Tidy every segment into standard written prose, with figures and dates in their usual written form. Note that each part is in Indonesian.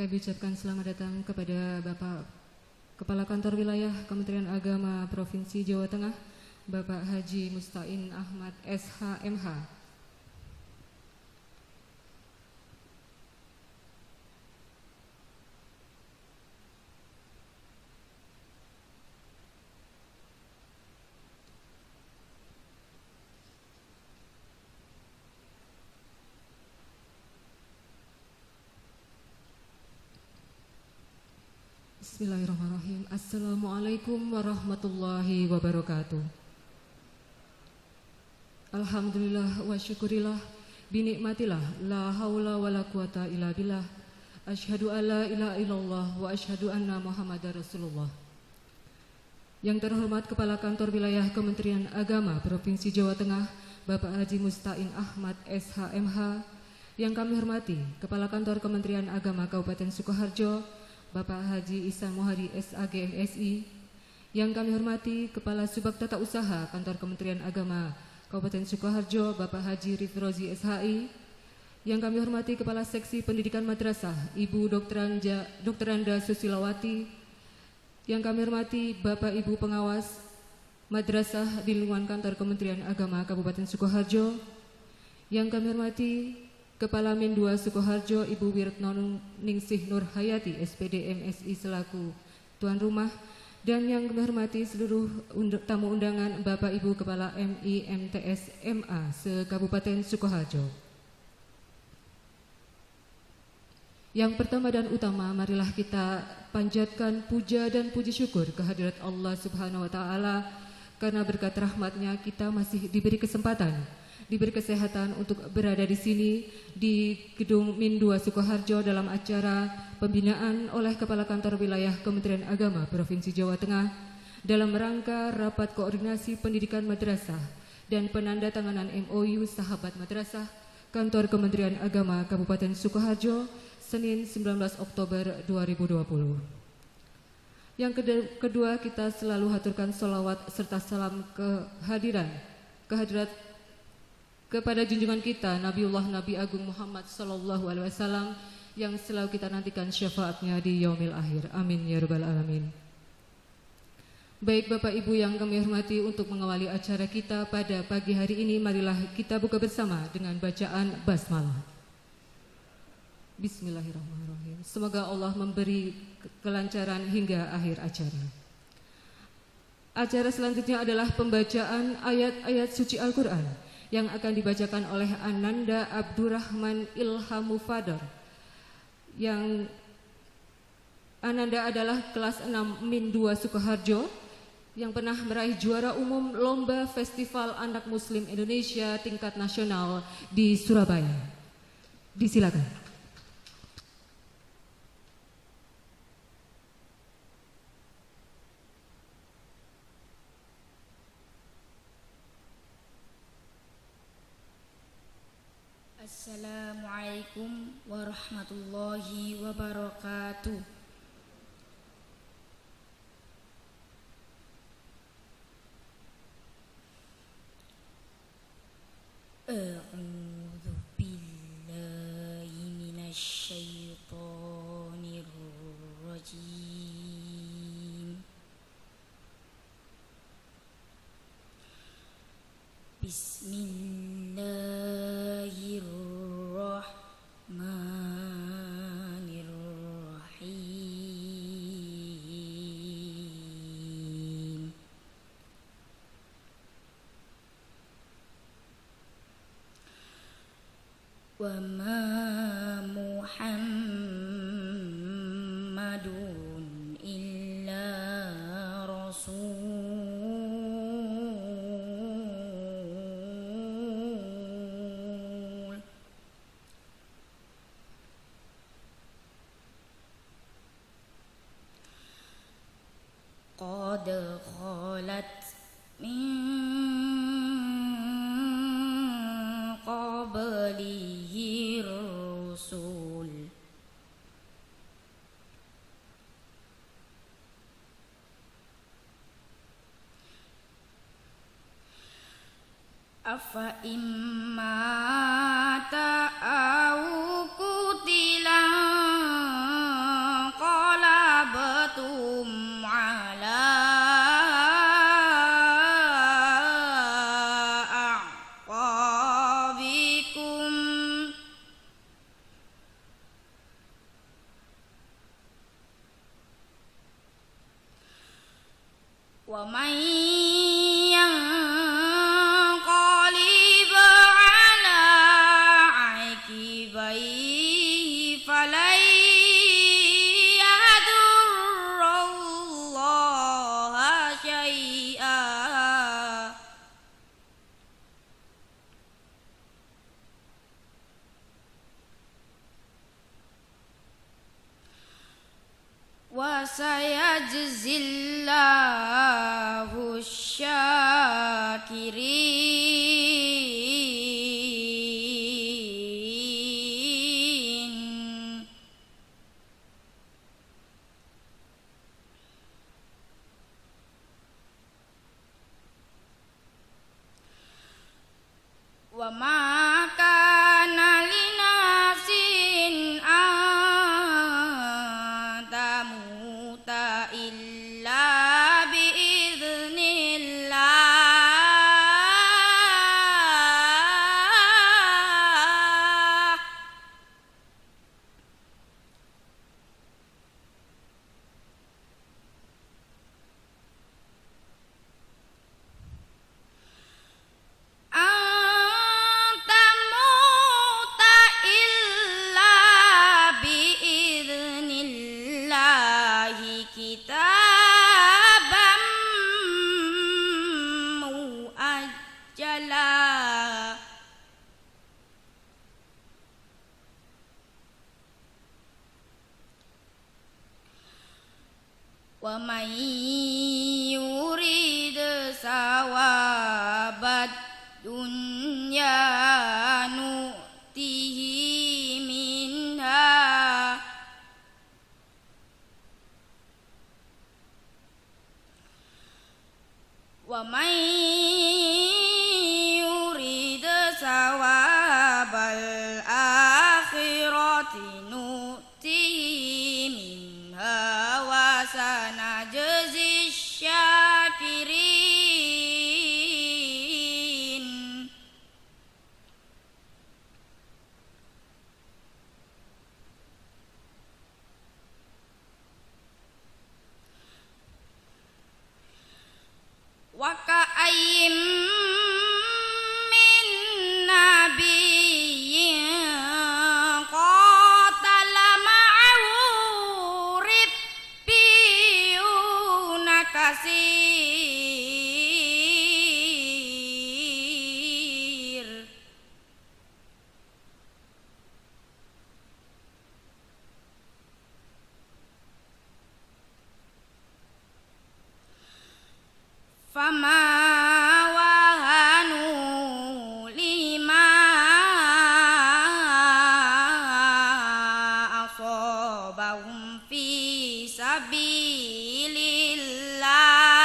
Kami ucapkan selamat datang kepada Bapak Kepala Kantor Wilayah Kementerian Agama Provinsi Jawa Tengah, Bapak Haji Mustain Ahmad SH.MH. Bismillahirrahmanirrahim. Assalamualaikum warahmatullahi wabarakatuh. Alhamdulillah wa syukurillah binikmatillah la haula wa la quwata illa billah. Asyhadu an la ilaha illallah wa asyhadu anna Muhammadar Rasulullah. Yang terhormat Kepala Kantor Wilayah Kementerian Agama Provinsi Jawa Tengah, Bapak Haji Mustain Ahmad SH.MH. Yang kami hormati Kepala Kantor Kementerian Agama Kabupaten Sukoharjo, Bapak Haji Ihsan Mohari SAG MSI. Yang kami hormati Kepala Subag Tata Usaha Kantor Kementerian Agama Kabupaten Sukoharjo, Bapak Haji Rifrozi SHI. Yang kami hormati Kepala Seksi Pendidikan Madrasah Ibu Dokteranda Susilawati. Yang kami hormati Bapak Ibu Pengawas Madrasah di lingkungan Kantor Kementerian Agama Kabupaten Sukoharjo. Yang kami hormati Kepala Min 2 Sukoharjo Ibu Wiratno Ningsih Nur Hayati SPD MSI selaku tuan rumah, dan yang kami hormati seluruh tamu undangan Bapak Ibu Kepala MI MTS MA se-Kabupaten Sukoharjo. Yang pertama dan utama, marilah kita panjatkan puja dan puji syukur kehadirat Allah Subhanahu wa taala, karena berkat rahmatnya kita masih diberi kesempatan, diberi kesehatan untuk berada di sini di Gedung Min 2 Sukoharjo dalam acara pembinaan oleh Kepala Kantor Wilayah Kementerian Agama Provinsi Jawa Tengah dalam rangka rapat koordinasi pendidikan madrasah dan penandatanganan MOU Sahabat Madrasah Kantor Kementerian Agama Kabupaten Sukoharjo Senin 19 Oktober 2020. Yang kedua, kita selalu haturkan sholawat serta salam kehadirat kepada junjungan kita Nabiullah Nabi Agung Muhammad Sallallahu Alaihi Wasallam yang selalu kita nantikan syafaatnya di yaumil akhir. Amin ya rabbal alamin. Baik Bapak Ibu yang kami hormati, untuk mengawali acara kita pada pagi hari ini, marilah kita buka bersama dengan bacaan basmalah. Bismillahirrahmanirrahim. Semoga Allah memberi kelancaran hingga akhir acara. Acara selanjutnya adalah pembacaan ayat-ayat suci Al-Quran yang akan dibacakan oleh Ananda Abdurrahman Ilhamu Fadar. Yang Ananda adalah kelas 6 Min 2 Sukoharjo yang pernah meraih juara umum Lomba Festival Anak Muslim Indonesia tingkat nasional di Surabaya. Disilakan. Assalamualaikum warahmatullahi wabarakatuh. A'udzu billahi minasy syaithanir rajim. Bismillahirrahmanirrahim. Wa ma Muhammadun illa rasul qad khalat min qablihi rusul afa imma ta'au qutilan ومن ينقلب على عقبيه فلن يضر الله شيئا وسيجزي الله الشاكرين وما كان لنفس أن تموت إلا بإذن الله أن تموت إلا بإذن الله كتابا مؤجلا ومن يريد ثواب الدنيا نؤته منها ومن يريد ثواب الآخرة نؤته منها وسنجزي الشاكرين وكأين من نبي قاتل معه ربيون كثير فما وهنوا لما أصابهم في سبيل الله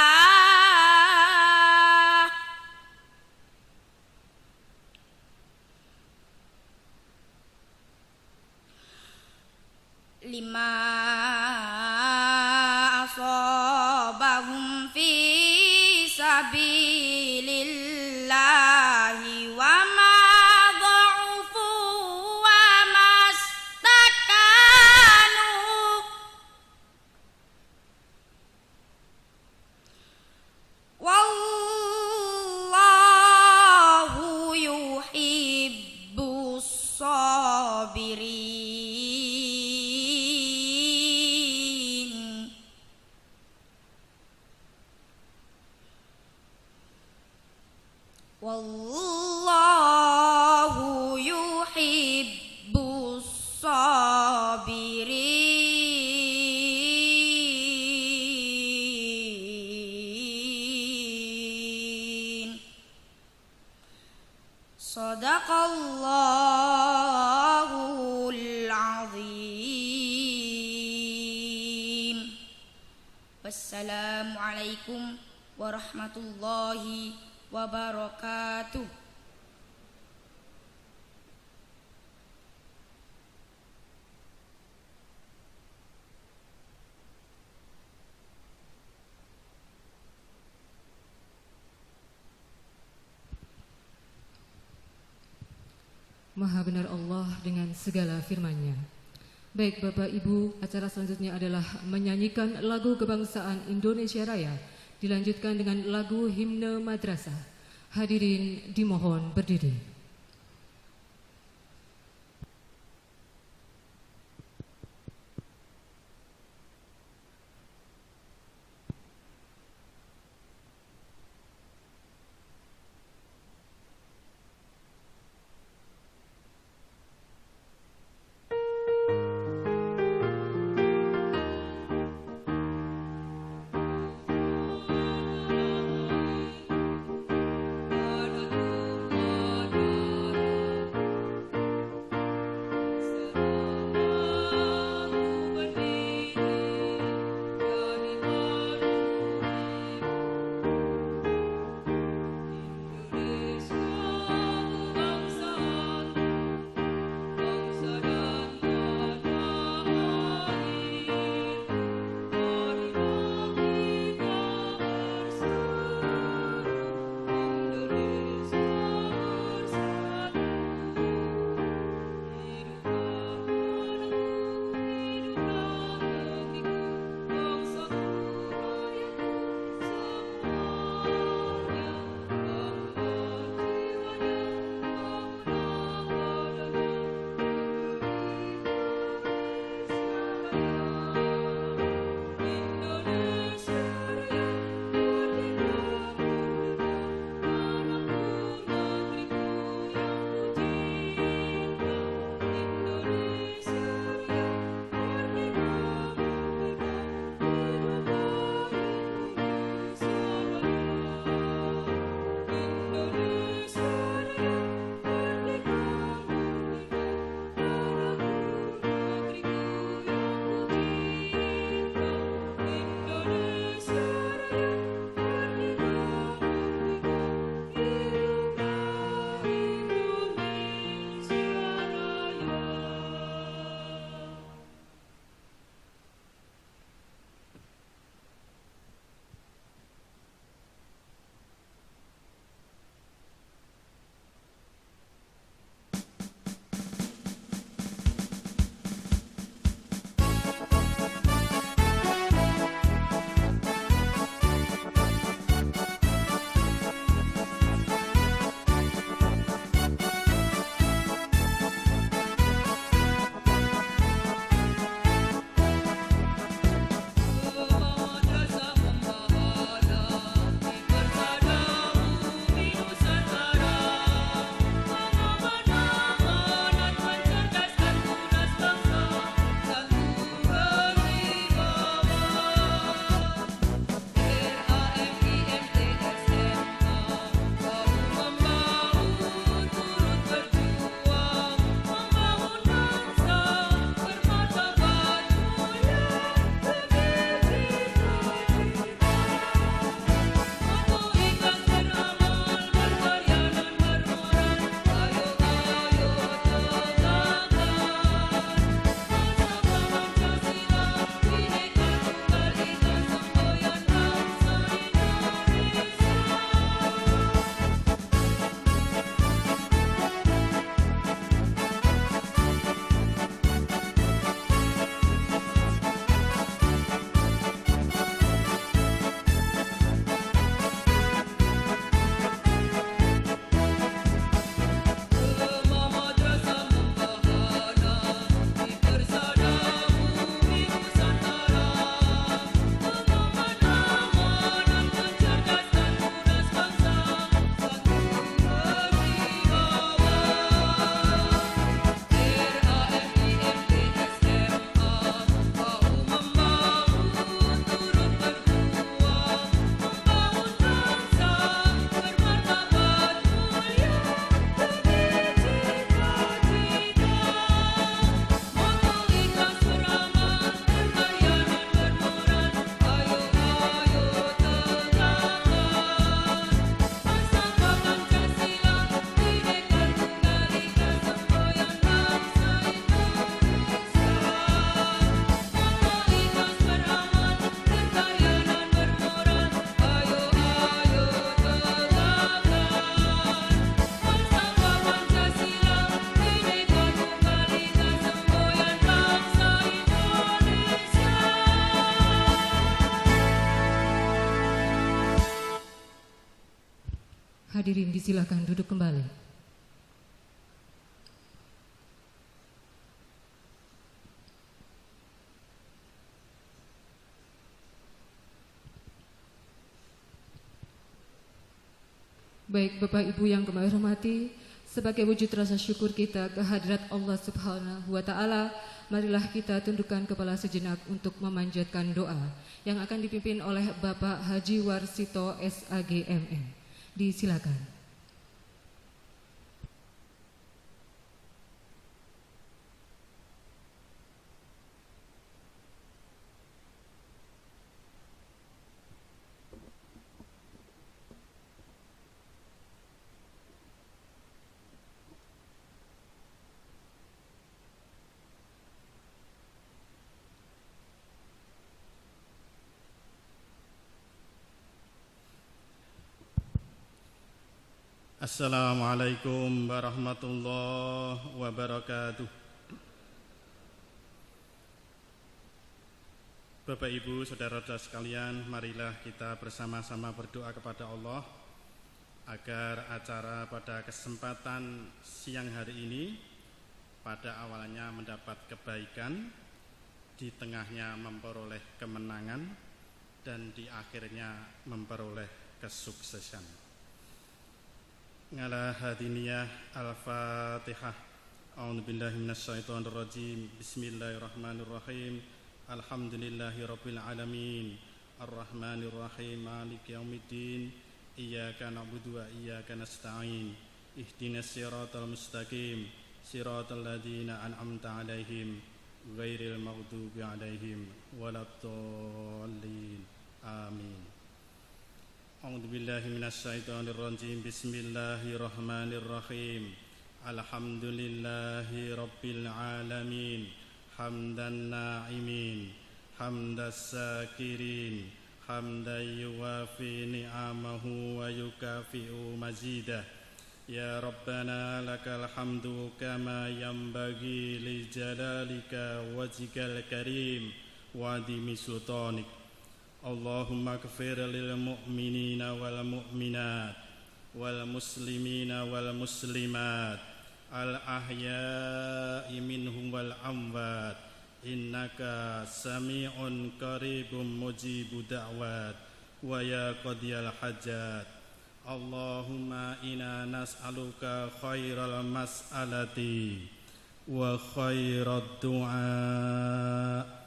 لما أصابهم في سبيل الله وما ضعفوا وما استكانوا والله يحب الصابرين والله يحب الصابرين صدق الله العظيم والسلام عليكم ورحمة الله wabarakatuh. Maha benar Allah dengan segala firman-Nya. Baik Bapak Ibu, acara selanjutnya adalah menyanyikan lagu kebangsaan Indonesia Raya dilanjutkan dengan lagu himne madrasah. Hadirin dimohon berdiri. Hadirin disilakan duduk kembali. Baik Bapak Ibu yang kami hormati, sebagai wujud rasa syukur kita kehadirat Allah Subhanahu wa Ta'ala, marilah kita tundukkan kepala sejenak untuk memanjatkan doa yang akan dipimpin oleh Bapak Haji Warsito SAG MM. Disilakan. Assalamualaikum warahmatullahi wabarakatuh. Bapak Ibu, saudara-saudara sekalian, marilah kita bersama-sama berdoa kepada Allah agar acara pada kesempatan siang hari ini pada awalnya mendapat kebaikan, di tengahnya memperoleh kemenangan, dan di akhirnya memperoleh kesuksesan. Ngala hadiniyah al-fatihah. A'udzubillahi minasyaitonirrajim. Bismillahirrahmanirrahim. Alhamdulillahi rabbil alamin. Arrahmanirrahim. Maliki yaumiddin. Iyyaka na'budu wa iyyaka nasta'in. Ihdinas siratal mustaqim. Siratal ladzina an'amta 'alaihim ghairil maghdubi 'alaihim waladdallin. Amin. A'udzubillahi minasyaitonirrajim. Bismillahirrahmanirrahim. Alhamdulillahi rabbil alamin. Hamdan na'imin, hamdas sakirin, hamdan yuwafi ni'amahu wa yukafi'u mazidah. Ya Rabbana lakal hamdu kama yanbaghi li jalalika wajhikal karim wa adimi sultanik. Allahumma ighfir lil mu'minina wal mu'minat wal muslimina wal muslimat al ahya'i minhum wal amwat innaka sami'un qaribun mujibu da'wat wa ya qadiyal hajat. Allahumma inna nas'aluka khairal mas'alati wa khairad du'a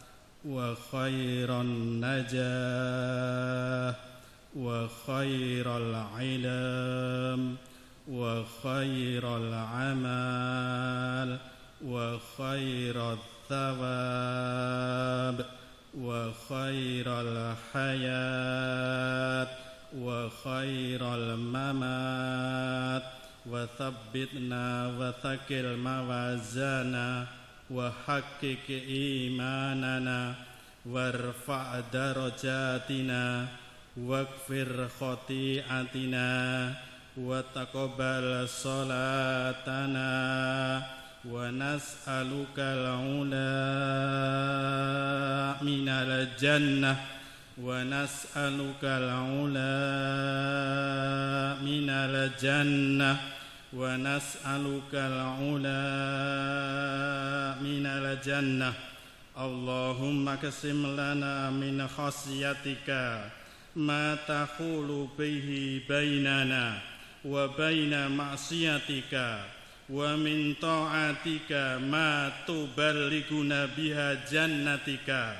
wa khairan najah wa khairal ilm wa khairal amal wa khairat thawab wa khairal hayat wa khairal mamat wa thabbitna wa thaqil mawazana wa haqiq imanana warfa' darajatina waghfir khati'atina wa taqabbal salatana wa nas'aluka al-ula minal jannah wa nas'aluka al-ula minal jannah wa nas'aluka al-ula minal jannah. Allahumma qasim lana min khasyatika ma tahulu bihi bainana wa baina ma'siyatika wa min ta'atika ma tuballighuna biha jannatika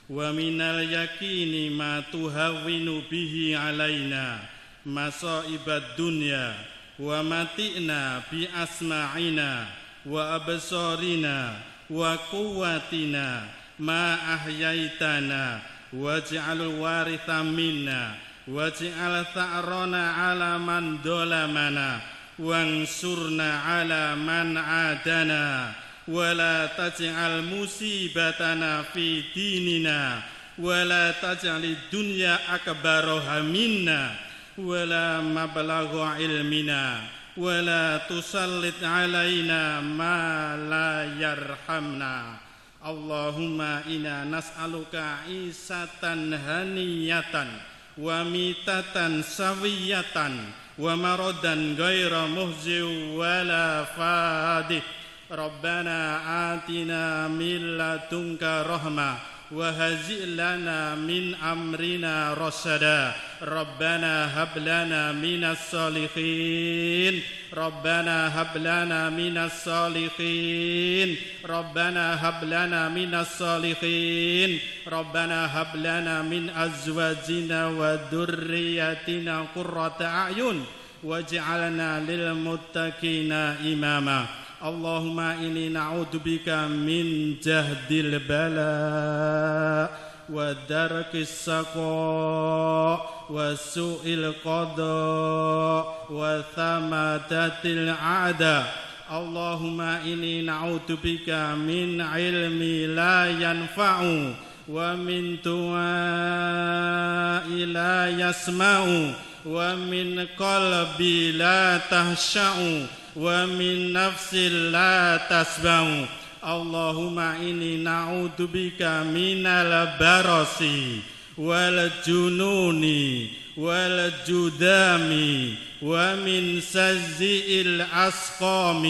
wa minal yaqini ma tuhawwinu bihi alaina masaibad dunya wa mati'na bi asma'ina wa absarina wa quwwatina ma ahyaitana waj'al waritha minna waj'al tha'rana 'ala man dhalamana wansurna 'ala man 'adana wa la taj'al musibatana fi dinina wa la taj'alid dunya akbara hamminna wala mablagha ilmina wala tusallit alaina ma la yarhamna. Allahumma inna nas'aluka isatan haniyatan wa mitatan sawiyatan ومردا غير مهزئ ولا فادح ربنا آتنا من لدنك رحمة وهيئ لنا من أمرنا رشدا ربنا هب لنا من الصالحين ربنا هب لنا من الصالحين ربنا هب لنا من الصالحين ربنا هب لنا من أزواجنا وذرياتنا قرة أعين واجعلنا للمتقين إماما اللهم إني نعوذ بك من جهد البلاء ودرك السقاء وسوء القضاء وثمدة الأعداء اللهم إني نعوذ بك من علم لا ينفع ومن دعاء لا يسمع ومن قلب لا تخشع ومن نفس لا تشبع اللهم إني نعوذ بك من البرص والجنون والجذام ومن سيء الأسقام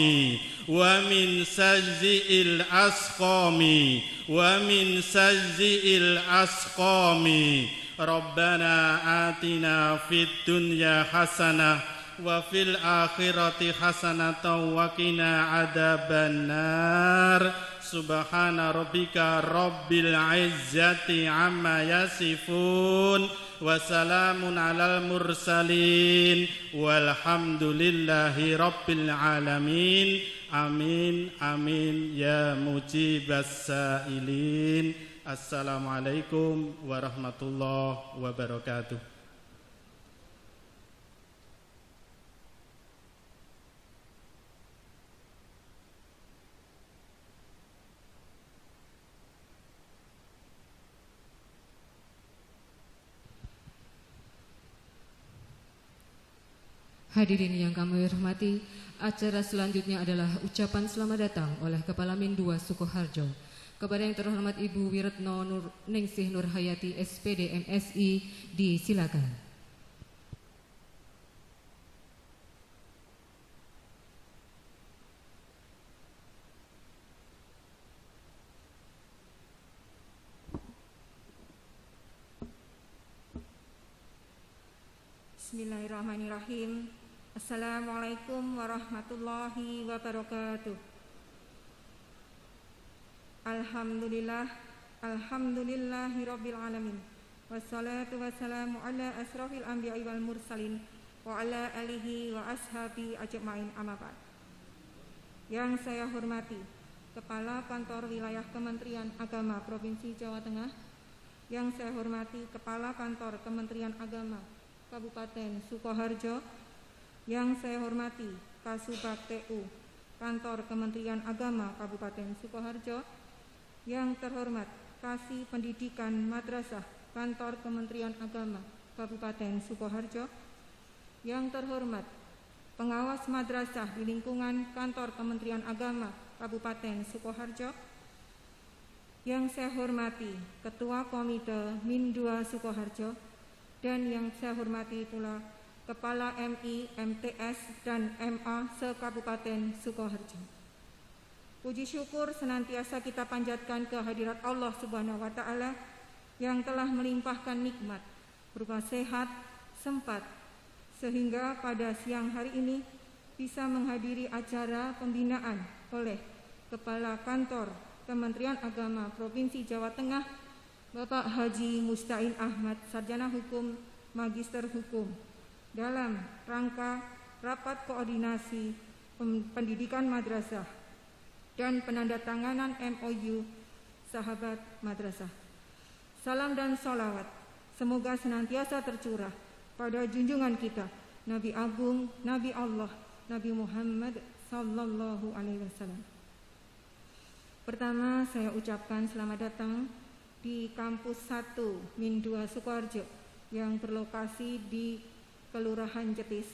ومن سيء الأسقام ومن سيء الأسقام ربنا آتنا في الدنيا حسنة وفي الآخرة حسنة وقنا عذاب النار سبحان ربك رب العزة عما يصفون وسلام على المرسلين والحمد لله رب العالمين آمين آمين يا مجيب السائلين السلام عليكم ورحمة الله وبركاته. Hadirin yang kami hormati, acara selanjutnya adalah ucapan selamat datang oleh Kepala Min 2 Sukoharjo kepada yang terhormat Ibu Wiratno Ningsih Nurhayati SPD MSI, disilakan. Bismillahirrahmanirrahim. Assalamualaikum warahmatullahi wabarakatuh. Alhamdulillah, alhamdulillahi rabbil alamin. Wassalatu wassalamu ala asrafil anbiya'i wal mursalin wa ala alihi wa ashabi ajma'in, amma ba'd. Yang saya hormati Kepala Kantor Wilayah Kementerian Agama Provinsi Jawa Tengah, yang saya hormati Kepala Kantor Kementerian Agama Kabupaten Sukoharjo, yang saya hormati Kasubag TU Kantor Kementerian Agama Kabupaten Sukoharjo, yang terhormat Kasih Pendidikan Madrasah Kantor Kementerian Agama Kabupaten Sukoharjo, yang terhormat Pengawas Madrasah di lingkungan Kantor Kementerian Agama Kabupaten Sukoharjo, yang saya hormati Ketua Komite Min 2 Sukoharjo, dan yang saya hormati pula Kepala MI, MTS, dan MA se-Kabupaten Sukoharjo. Puji syukur senantiasa kita panjatkan kehadirat Allah Subhanahu wa Ta'ala yang telah melimpahkan nikmat berupa sehat, sempat, sehingga pada siang hari ini bisa menghadiri acara pembinaan oleh Kepala Kantor Kementerian Agama Provinsi Jawa Tengah, Bapak Haji Musta'in Ahmad, Sarjana Hukum, Magister Hukum, dalam rangka rapat koordinasi pendidikan madrasah dan penandatanganan MOU Sahabat Madrasah. Salam dan salawat semoga senantiasa tercurah pada junjungan kita Nabi Agung, Nabi Allah, Nabi Muhammad sallallahu alaihi wasallam. Pertama, saya ucapkan selamat datang di kampus 1 Min 2 Sukoharjo yang berlokasi di Kelurahan Jetis,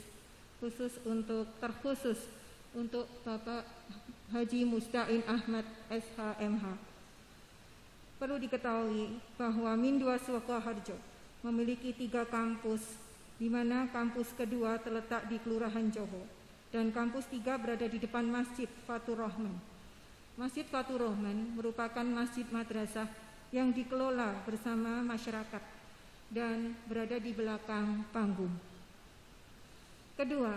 terkhusus untuk Bapak Haji Musta'in Ahmad SHMH. Perlu diketahui bahwa Min 2 Sukoharjo memiliki 3 kampus di mana kampus kedua terletak di Kelurahan Johor dan kampus 3 berada di depan Masjid Fatur Rahman. Masjid Fatur Rahman merupakan masjid madrasah yang dikelola bersama masyarakat dan berada di belakang panggung. Kedua,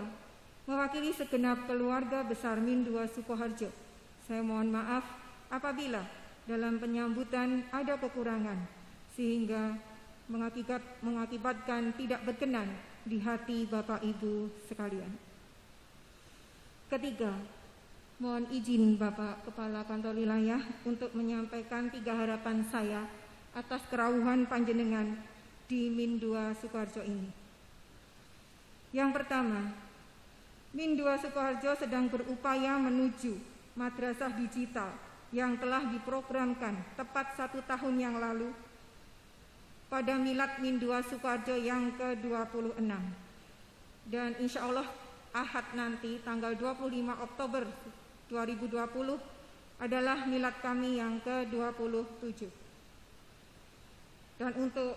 mewakili segenap keluarga besar Min 2 Sukoharjo, saya mohon maaf apabila dalam penyambutan ada kekurangan sehingga mengakibatkan tidak berkenan di hati Bapak Ibu sekalian. Ketiga, mohon izin Bapak Kepala Kantor Wilayah untuk menyampaikan 3 harapan saya atas kerawuhan panjenengan di Min 2 Sukoharjo ini. Yang pertama, Min 2 Sukoharjo sedang berupaya menuju madrasah digital yang telah diprogramkan tepat 1 tahun yang lalu pada Milad Min 2 Sukoharjo yang ke-26. Dan insya Allah Ahad nanti tanggal 25 Oktober 2020 adalah milad kami yang ke-27. Dan untuk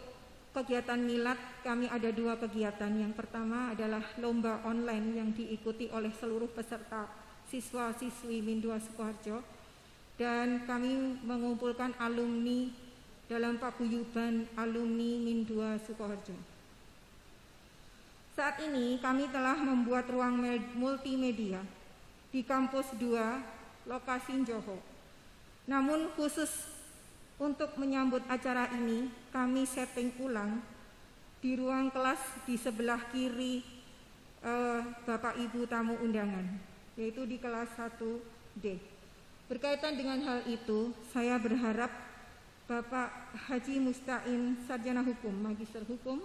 kegiatan milad kami ada 2 kegiatan. Yang pertama adalah lomba online yang diikuti oleh seluruh peserta siswa-siswi Min 2 Sukoharjo, dan kami mengumpulkan alumni dalam paguyuban alumni Min 2 Sukoharjo. Saat ini kami telah membuat ruang multimedia di kampus 2 lokasi Johor. Namun khusus untuk menyambut acara ini kami setting ulang di ruang kelas di sebelah kiri Bapak Ibu tamu undangan, yaitu di kelas 1D. Berkaitan dengan hal itu, saya berharap Bapak Haji Musta'in Sarjana Hukum, Magister Hukum,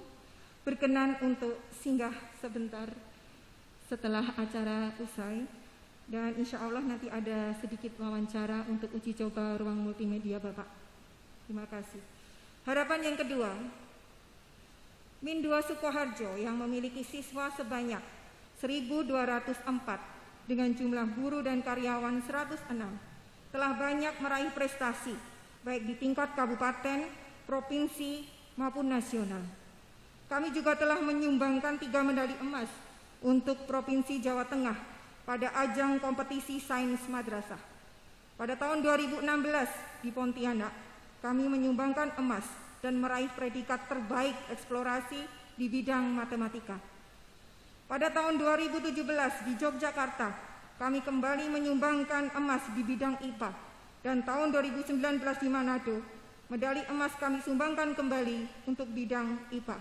berkenan untuk singgah sebentar setelah acara usai, dan insya Allah nanti ada sedikit wawancara untuk uji coba ruang multimedia Bapak. Terima kasih. Harapan yang kedua, Min 2 Sukoharjo yang memiliki siswa sebanyak 1.204 dengan jumlah guru dan karyawan 106 telah banyak meraih prestasi baik di tingkat kabupaten, provinsi maupun nasional. Kami juga telah menyumbangkan 3 medali emas untuk Provinsi Jawa Tengah pada ajang kompetisi sains madrasah. Pada tahun 2016 di Pontianak, kami menyumbangkan emas dan meraih predikat terbaik eksplorasi di bidang matematika. Pada tahun 2017 di Yogyakarta, kami kembali menyumbangkan emas di bidang IPA. Dan tahun 2019 di Manado, medali emas kami sumbangkan kembali untuk bidang IPA.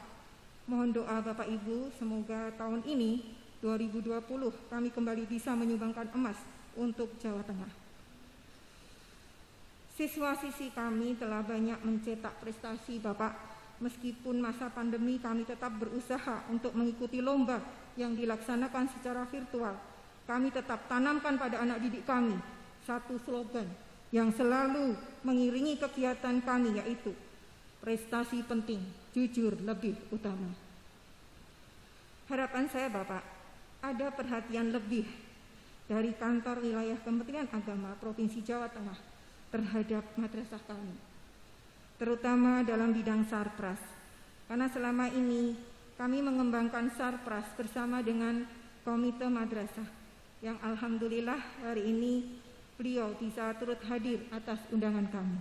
Mohon doa Bapak Ibu, semoga tahun ini 2020 kami kembali bisa menyumbangkan emas untuk Jawa Tengah. Siswa-siswi kami telah banyak mencetak prestasi Bapak. Meskipun masa pandemi kami tetap berusaha untuk mengikuti lomba yang dilaksanakan secara virtual. Kami tetap tanamkan pada anak didik kami satu slogan yang selalu mengiringi kegiatan kami, yaitu prestasi penting, jujur lebih utama. Harapan saya Bapak, ada perhatian lebih dari kantor wilayah Kementerian Agama Provinsi Jawa Tengah terhadap madrasah kami, terutama dalam bidang sarpras. Karena selama ini kami mengembangkan sarpras bersama dengan komite madrasah, yang alhamdulillah hari ini beliau bisa turut hadir atas undangan kami.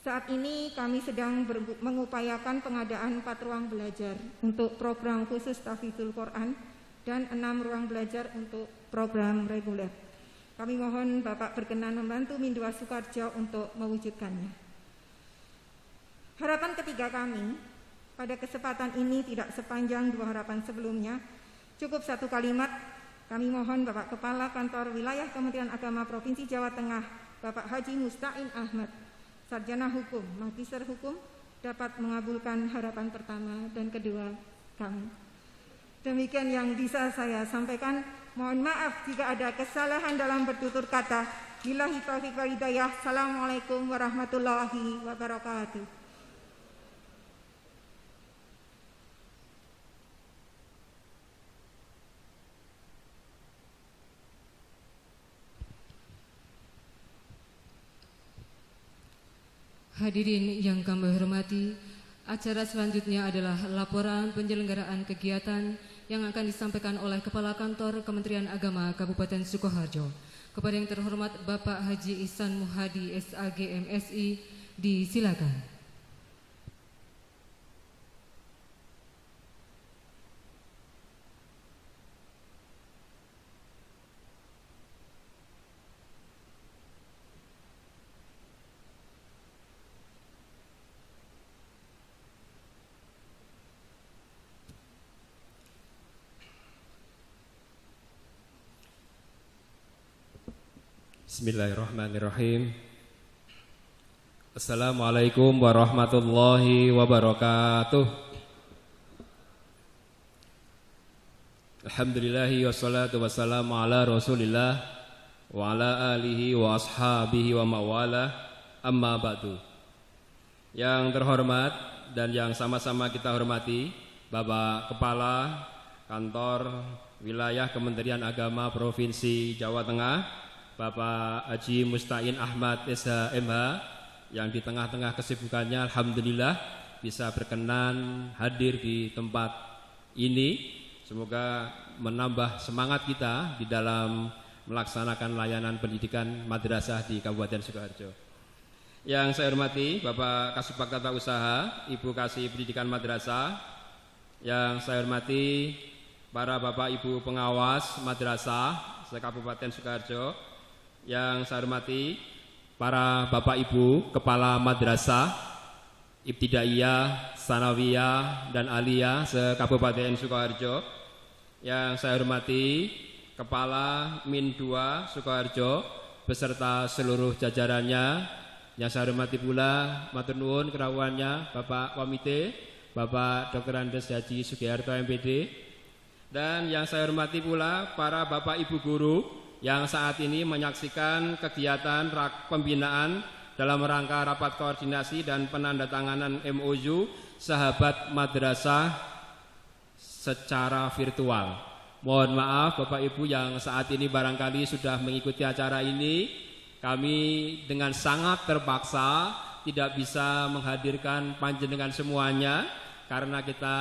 Saat ini kami sedang mengupayakan pengadaan 4 ruang belajar untuk program khusus tahfidzul Quran dan 6 ruang belajar untuk program reguler. Kami mohon Bapak berkenan membantu Min 2 Sukoharjo untuk mewujudkannya. Harapan ketiga kami pada kesempatan ini tidak sepanjang 2 harapan sebelumnya, cukup 1 kalimat. Kami mohon Bapak Kepala Kantor Wilayah Kementerian Agama Provinsi Jawa Tengah, Bapak Haji Musta'in Ahmad, Sarjana Hukum, Magister Hukum, dapat mengabulkan harapan pertama dan kedua kami. Demikian yang bisa saya sampaikan. Mohon maaf jika ada kesalahan dalam bertutur kata. Billahi taufiq wal hidayah. Assalamualaikum warahmatullahi wabarakatuh. Hadirin yang kami hormati, Acara selanjutnya adalah laporan penyelenggaraan kegiatan yang akan disampaikan oleh Kepala Kantor Kementerian Agama Kabupaten Sukoharjo. Kepada yang terhormat Bapak Haji Ihsan Muhadi SAG MSI, disilakan. Bismillahirrahmanirrahim. Assalamualaikum warahmatullahi wabarakatuh. Alhamdulillahi wassalatu wassalamu ala rasulillah wa ala alihi wa ashabihi wa mawala, amma ba'du. Yang terhormat dan yang sama-sama kita hormati Bapak Kepala Kantor Wilayah Kementerian Agama Provinsi Jawa Tengah, Bapak Haji Mustain Ahmad SHMH, yang di tengah-tengah kesibukannya alhamdulillah bisa berkenan hadir di tempat ini. Semoga menambah semangat kita di dalam melaksanakan layanan pendidikan madrasah di Kabupaten Sukoharjo. Yang saya hormati Bapak Kasubag Tata Usaha, Ibu Kasih Pendidikan Madrasah. Yang saya hormati para Bapak Ibu pengawas madrasah se-Kabupaten Sukoharjo. Yang saya hormati para Bapak Ibu Kepala Madrasah Ibtidaiyah, Sanawiyah, dan Aliyah se-Kabupaten Sukoharjo. Yang saya hormati Kepala Min 2 Sukoharjo beserta seluruh jajarannya. Yang saya hormati pula matur nuwun kerawuannya Bapak Wamite, Bapak Dr. Andes Haji Sugiharto MPD. Dan yang saya hormati pula para Bapak Ibu guru yang saat ini menyaksikan kegiatan pembinaan dalam rangka rapat koordinasi dan penandatanganan MOU Sahabat Madrasah secara virtual. Mohon maaf Bapak Ibu yang saat ini barangkali sudah mengikuti acara ini, kami dengan sangat terpaksa tidak bisa menghadirkan panjenengan semuanya karena kita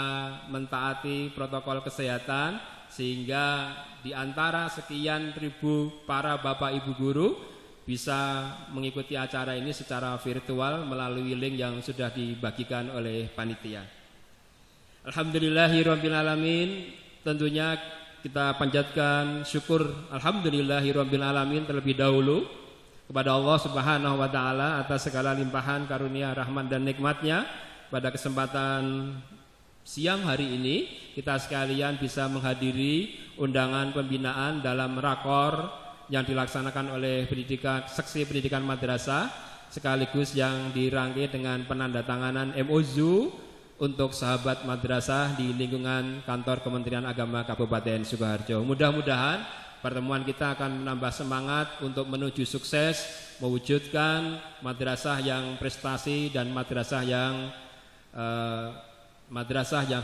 mentaati protokol kesehatan, sehingga di antara sekian ribu para Bapak Ibu guru bisa mengikuti acara ini secara virtual melalui link yang sudah dibagikan oleh panitia. Alhamdulillahirabbil alamin. Tentunya kita panjatkan syukur alhamdulillahirabbil alamin terlebih dahulu kepada Allah Subhanahu wa taala atas segala limpahan karunia, rahmat dan nikmatnya. Pada kesempatan siang hari ini kita sekalian bisa menghadiri undangan pembinaan dalam rakor yang dilaksanakan oleh seksi pendidikan madrasah, sekaligus yang dirangkai dengan penandatanganan MOU untuk sahabat madrasah di lingkungan kantor Kementerian Agama Kabupaten Sukoharjo. Mudah-mudahan pertemuan kita akan menambah semangat untuk menuju sukses mewujudkan madrasah yang prestasi dan madrasah yang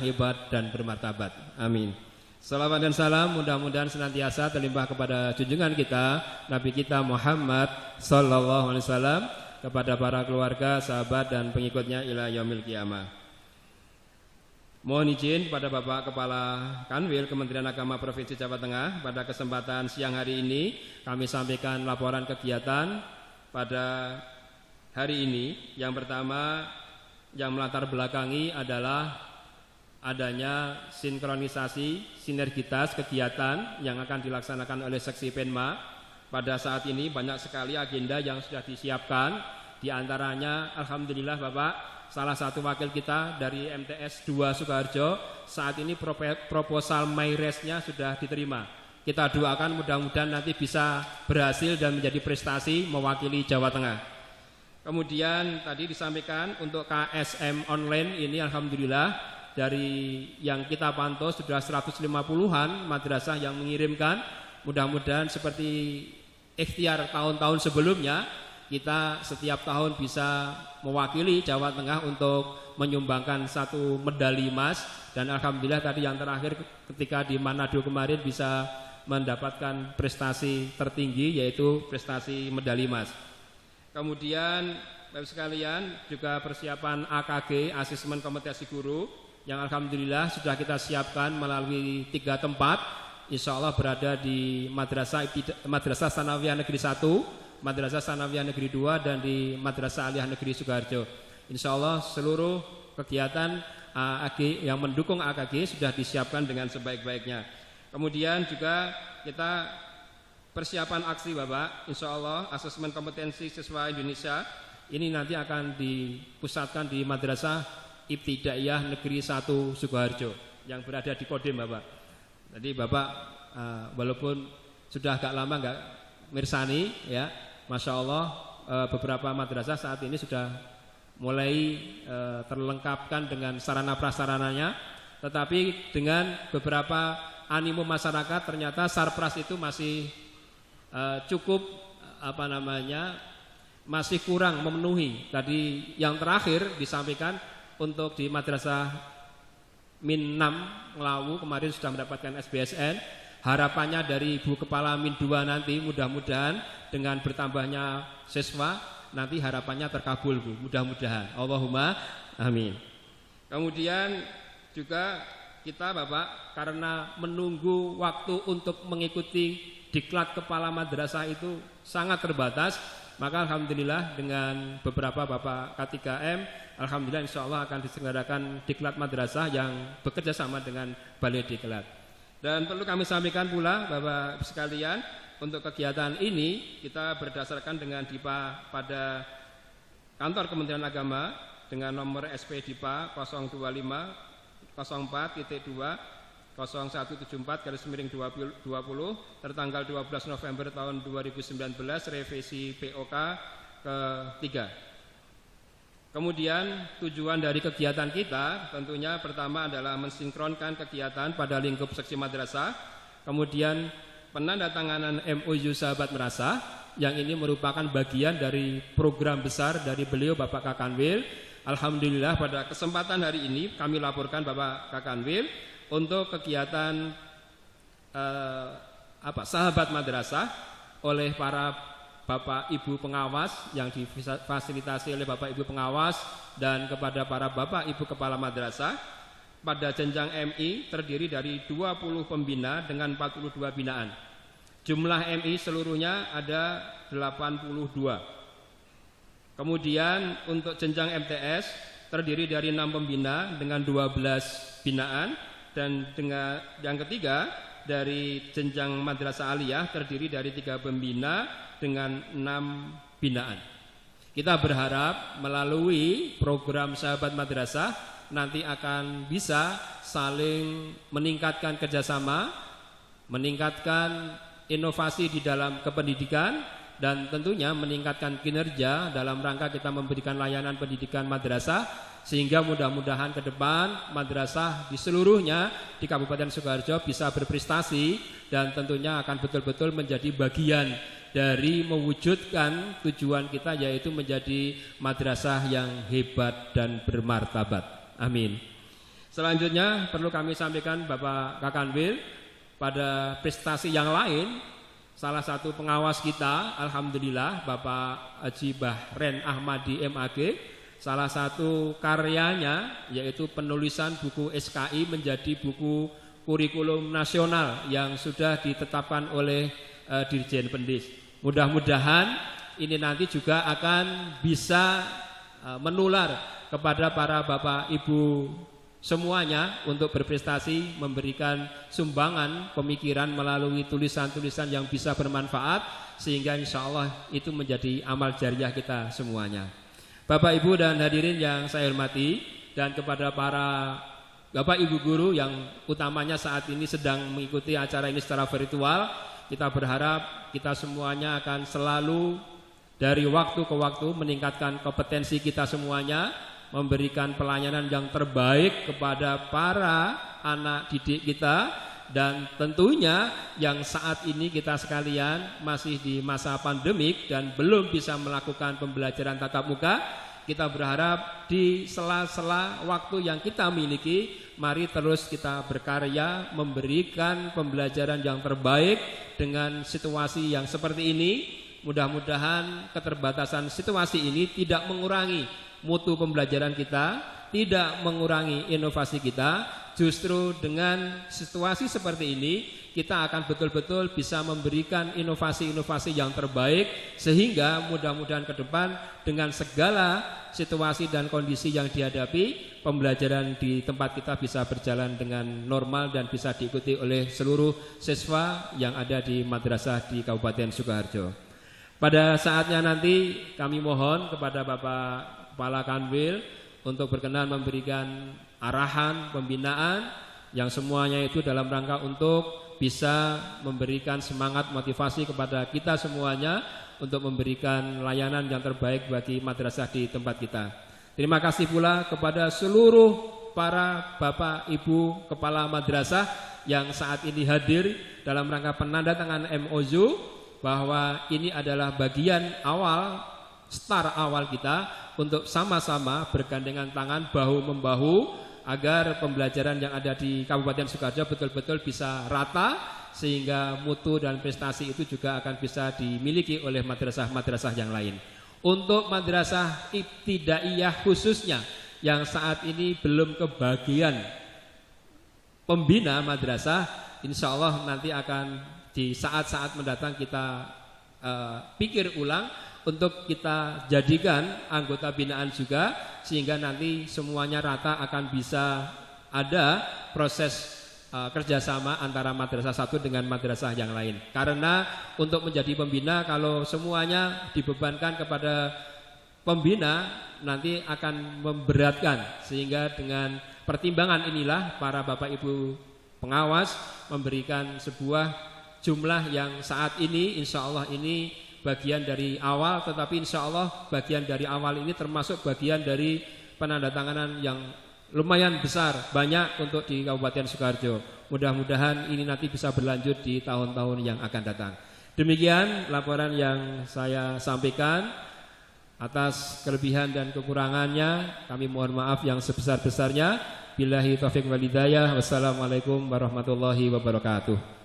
hebat dan bermartabat. Amin. Salawat dan salam mudah-mudahan senantiasa terlimpah kepada junjungan kita Nabi kita Muhammad sallallahu alaihi wasallam, kepada para keluarga, sahabat dan pengikutnya ila yaumil qiyamah. Mohon izin kepada Bapak Kepala Kanwil Kementerian Agama Provinsi Jawa Tengah, pada kesempatan siang hari ini kami sampaikan laporan kegiatan pada hari ini. Yang pertama yang melatar belakangi adalah adanya sinkronisasi sinergitas kegiatan yang akan dilaksanakan oleh seksi Penma. Pada saat ini banyak sekali agenda yang sudah disiapkan. Di antaranya alhamdulillah Bapak, salah satu wakil kita dari MTS 2 Sukoharjo saat ini proposal MyRes-nya sudah diterima. Kita doakan mudah-mudahan nanti bisa berhasil dan menjadi prestasi mewakili Jawa Tengah. Kemudian tadi disampaikan untuk KSM online ini alhamdulillah dari yang kita pantau sudah 150-an madrasah yang mengirimkan. Mudah-mudahan seperti ikhtiar tahun-tahun sebelumnya, kita setiap tahun bisa mewakili Jawa Tengah untuk menyumbangkan satu medali emas. Dan alhamdulillah tadi yang terakhir ketika di Manado kemarin bisa mendapatkan prestasi tertinggi, yaitu prestasi medali emas. Kemudian Bapak sekalian, juga persiapan AKG, asesmen kompetensi guru, yang alhamdulillah sudah kita siapkan melalui 3 tempat. Insya Allah berada di Madrasah Sanawiyah Negeri 1, Madrasah Sanawiyah Negeri 2, dan di Madrasah Aliyah Negeri Sukoharjo. Insya Allah seluruh kegiatan AKG yang mendukung AKG sudah disiapkan dengan sebaik-baiknya. Kemudian juga kita persiapan aksi Bapak, insya Allah asesmen kompetensi siswa Indonesia ini nanti akan dipusatkan di Madrasah Ibtidaiyah Negeri 1 Sukoharjo yang berada di Kodim Bapak. Jadi Bapak walaupun sudah agak lama nggak mirsani ya, Masya Allah beberapa madrasah saat ini sudah mulai terlengkapkan dengan sarana prasarananya, tetapi dengan beberapa animo masyarakat ternyata sarpras itu masih cukup masih kurang memenuhi. Tadi yang terakhir disampaikan untuk di Madrasah Min 6 Nglawu kemarin sudah mendapatkan SBSN. Harapannya dari Ibu Kepala Min 2 nanti mudah-mudahan dengan bertambahnya siswa nanti harapannya terkabul Bu, mudah-mudahan. Allahumma amin. Kemudian juga kita Bapak karena menunggu waktu untuk mengikuti diklat kepala madrasah itu sangat terbatas, maka alhamdulillah dengan beberapa Bapak K3M, alhamdulillah insya Allah akan diselenggarakan diklat madrasah yang bekerja sama dengan Balai Diklat. Dan perlu kami sampaikan pula Bapak sekalian, untuk kegiatan ini kita berdasarkan dengan DIPA pada kantor Kementerian Agama dengan nomor SP DIPA 025 04.2 0174/20 tertanggal 12 November tahun 2019 revisi POK ke-3. Kemudian tujuan dari kegiatan kita tentunya pertama adalah mensinkronkan kegiatan pada lingkup seksi madrasah, kemudian penandatanganan MOU Sahabat Merasa yang ini merupakan bagian dari program besar dari beliau Bapak Kakanwil. Alhamdulillah pada kesempatan hari ini kami laporkan Bapak Kakanwil untuk kegiatan Sahabat Madrasah oleh para Bapak Ibu pengawas yang difasilitasi oleh Bapak Ibu pengawas dan kepada para Bapak Ibu kepala madrasah pada jenjang MI terdiri dari 20 pembina dengan 42 binaan. Jumlah MI seluruhnya ada 82. Kemudian untuk jenjang MTS terdiri dari 6 pembina dengan 12 binaan. Dan dengan yang ketiga dari jenjang madrasah aliyah terdiri dari 3 pembina dengan 6 binaan. Kita berharap melalui program Sahabat Madrasah nanti akan bisa saling meningkatkan kerjasama, meningkatkan inovasi di dalam kependidikan, dan tentunya meningkatkan kinerja dalam rangka kita memberikan layanan pendidikan madrasah, sehingga mudah-mudahan ke depan madrasah di seluruhnya di Kabupaten Sukoharjo bisa berprestasi dan tentunya akan betul-betul menjadi bagian dari mewujudkan tujuan kita, yaitu menjadi madrasah yang hebat dan bermartabat. Amin. Selanjutnya perlu kami sampaikan Bapak Kakanwil pada prestasi yang lain. Salah satu pengawas kita alhamdulillah Bapak Haji Bahren Ahmadi MAG, salah satu karyanya yaitu penulisan buku SKI menjadi buku kurikulum nasional yang sudah ditetapkan oleh Dirjen Pendis. Mudah-mudahan ini nanti juga akan bisa menular kepada para Bapak Ibu semuanya untuk berprestasi, memberikan sumbangan pemikiran melalui tulisan-tulisan yang bisa bermanfaat, sehingga insya Allah itu menjadi amal jariah kita semuanya. Bapak Ibu dan hadirin yang saya hormati, dan kepada para Bapak Ibu guru yang utamanya saat ini sedang mengikuti acara ini secara virtual, kita berharap kita semuanya akan selalu dari waktu ke waktu meningkatkan kompetensi kita semuanya, memberikan pelayanan yang terbaik kepada para anak didik kita, dan tentunya yang saat ini kita sekalian masih di masa pandemik dan belum bisa melakukan pembelajaran tatap muka, kita berharap di sela-sela waktu yang kita miliki, mari terus kita berkarya memberikan pembelajaran yang terbaik dengan situasi yang seperti ini. mudah-mudahan keterbatasan situasi ini tidak mengurangi mutu pembelajaran kita, tidak mengurangi inovasi kita. Justru dengan situasi seperti ini kita akan betul-betul bisa memberikan inovasi-inovasi yang terbaik, sehingga mudah-mudahan ke depan dengan segala situasi dan kondisi yang dihadapi, pembelajaran di tempat kita bisa berjalan dengan normal dan bisa diikuti oleh seluruh siswa yang ada di madrasah di Kabupaten Sukoharjo. Pada saatnya nanti kami mohon kepada Bapak Kepala Kanwil untuk berkenan memberikan arahan pembinaan yang semuanya itu dalam rangka untuk bisa memberikan semangat motivasi kepada kita semuanya untuk memberikan layanan yang terbaik bagi madrasah di tempat kita. Terima kasih pula kepada seluruh para Bapak Ibu Kepala Madrasah yang saat ini hadir dalam rangka penandatangan MOU, bahwa ini adalah bagian awal, start awal kita untuk sama-sama bergandengan tangan bahu-membahu agar pembelajaran yang ada di Kabupaten Sukoharjo betul-betul bisa rata, sehingga mutu dan prestasi itu juga akan bisa dimiliki oleh madrasah-madrasah yang lain. Untuk madrasah ibtidaiyah khususnya yang saat ini belum kebagian pembina madrasah, insya Allah nanti akan di saat-saat mendatang kita pikir ulang untuk kita jadikan anggota binaan juga, sehingga nanti semuanya rata akan bisa ada proses kerjasama antara madrasah satu dengan madrasah yang lain. Karena untuk menjadi pembina, kalau semuanya dibebankan kepada pembina nanti akan memberatkan, sehingga dengan pertimbangan inilah para Bapak Ibu pengawas memberikan sebuah jumlah yang saat ini insya Allah ini bagian dari awal, tetapi insya Allah bagian dari awal ini termasuk bagian dari penandatanganan yang lumayan besar, banyak untuk di Kabupaten Sukoharjo. Mudah-mudahan ini nanti bisa berlanjut di tahun-tahun yang akan datang. Demikian laporan yang saya sampaikan. Atas kelebihan dan kekurangannya kami mohon maaf yang sebesar-besarnya. Billahi taufiq wal hidayah. Wassalamualaikum warahmatullahi wabarakatuh.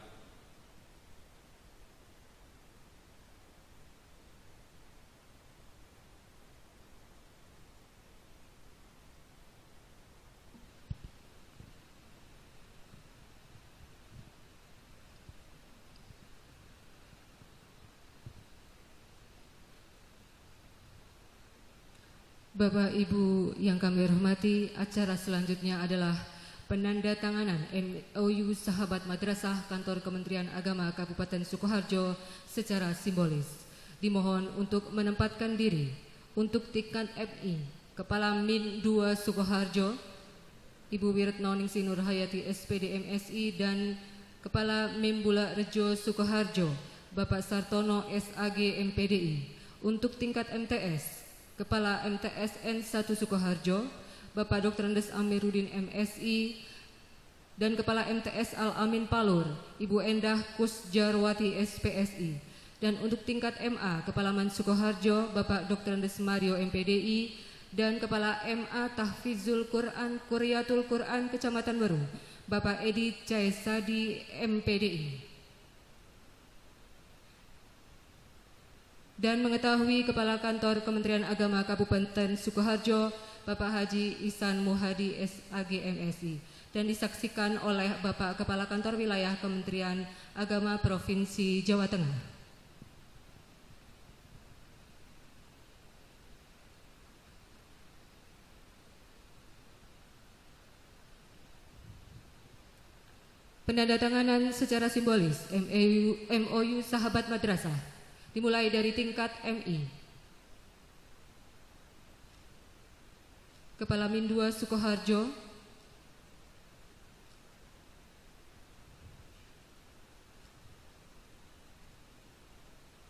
Bapak Ibu yang kami hormati, acara selanjutnya adalah penandatanganan MOU Sahabat Madrasah Kantor Kementerian Agama Kabupaten Sukoharjo secara simbolis. Dimohon untuk menempatkan diri untuk tingkat MI Kepala Min 2 Sukoharjo Ibu Wiretno Ningsih Nurhayati SPD MSI, dan Kepala Mim Bulak Rejo Sukoharjo Bapak Sartono SAG MPDI. Untuk tingkat MTS, Kepala MTSN 1 Sukoharjo Bapak Dr. Andes Amiruddin MSI, dan Kepala MTS Al-Amin Palur Ibu Endah Kusjarwati SPSI. Dan untuk tingkat MA Kepala Man Sukoharjo Bapak Dr. Andes Mario MPDI, dan Kepala MA Tahfizul Quran Kuryatul Quran Kecamatan Baru Bapak Edi Caesadi MPDI. Dan mengetahui Kepala Kantor Kementerian Agama Kabupaten Sukoharjo Bapak Haji Ihsan Muhadi SAG MSI, dan disaksikan oleh Bapak Kepala Kantor Wilayah Kementerian Agama Provinsi Jawa Tengah. Penandatanganan secara simbolis MOU Sahabat Madrasah dimulai dari tingkat MI. Kepala Min 2 Sukoharjo,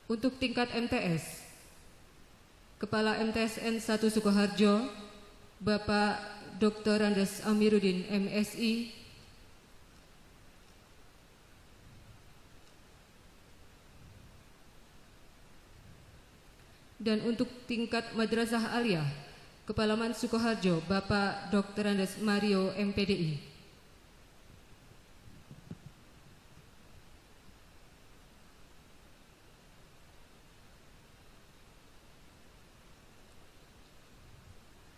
untuk tingkat MTS, Kepala MTSN 1 Sukoharjo Bapak Dr. Andes Amiruddin MSI, dan untuk tingkat Madrasah Aliyah, Kepala Man Sukoharjo Bapak Dr. Andes Mario MPDI.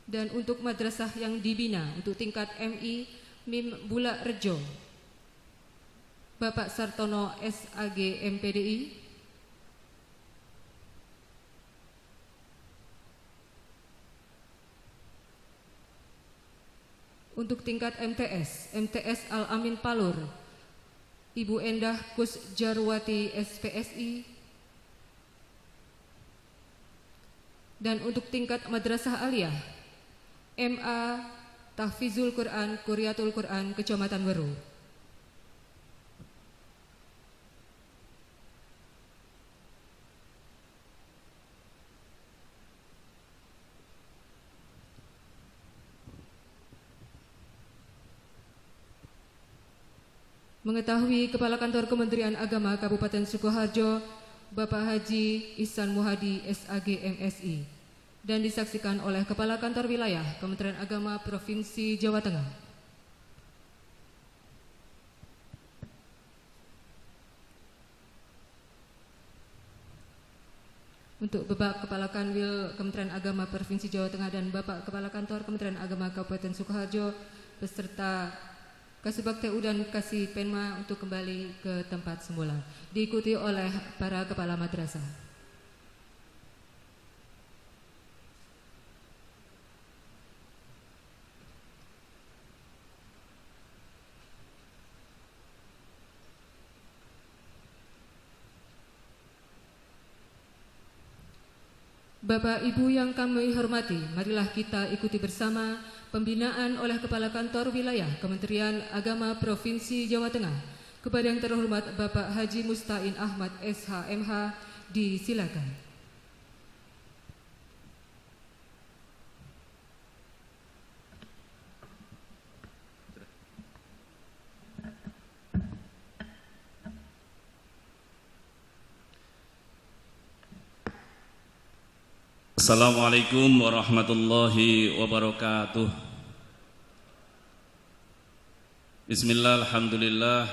Dan untuk madrasah yang dibina untuk tingkat MI Mim Bulak Rejo, Bapak Sartono SAG MPDI. Untuk tingkat MTS Al-Amin Palur, Ibu Endah Kus Jarwati SPSI. Dan untuk tingkat Madrasah Aliyah, MA Tahfizul Quran Kuryatul Quran Kecamatan Weru. Mengetahui Kepala Kantor Kementerian Agama Kabupaten Sukoharjo, Bapak Haji Ihsan Muhadi SAG MSI, dan disaksikan oleh Kepala Kantor Wilayah Kementerian Agama Provinsi Jawa Tengah. Untuk Bapak Kepala Kanwil Kementerian Agama Provinsi Jawa Tengah dan Bapak Kepala Kantor Kementerian Agama Kabupaten Sukoharjo beserta Kasubag TU dan Kasih Penma untuk kembali ke tempat semula, diikuti oleh para kepala madrasah. Bapak Ibu yang kami hormati, marilah kita ikuti bersama pembinaan oleh Kepala Kantor Wilayah Kementerian Agama Provinsi Jawa Tengah kepada yang terhormat Bapak Haji Mustain Ahmad SHMH. Disilakan. Assalamualaikum warahmatullahi wabarakatuh. Bismillah, alhamdulillah,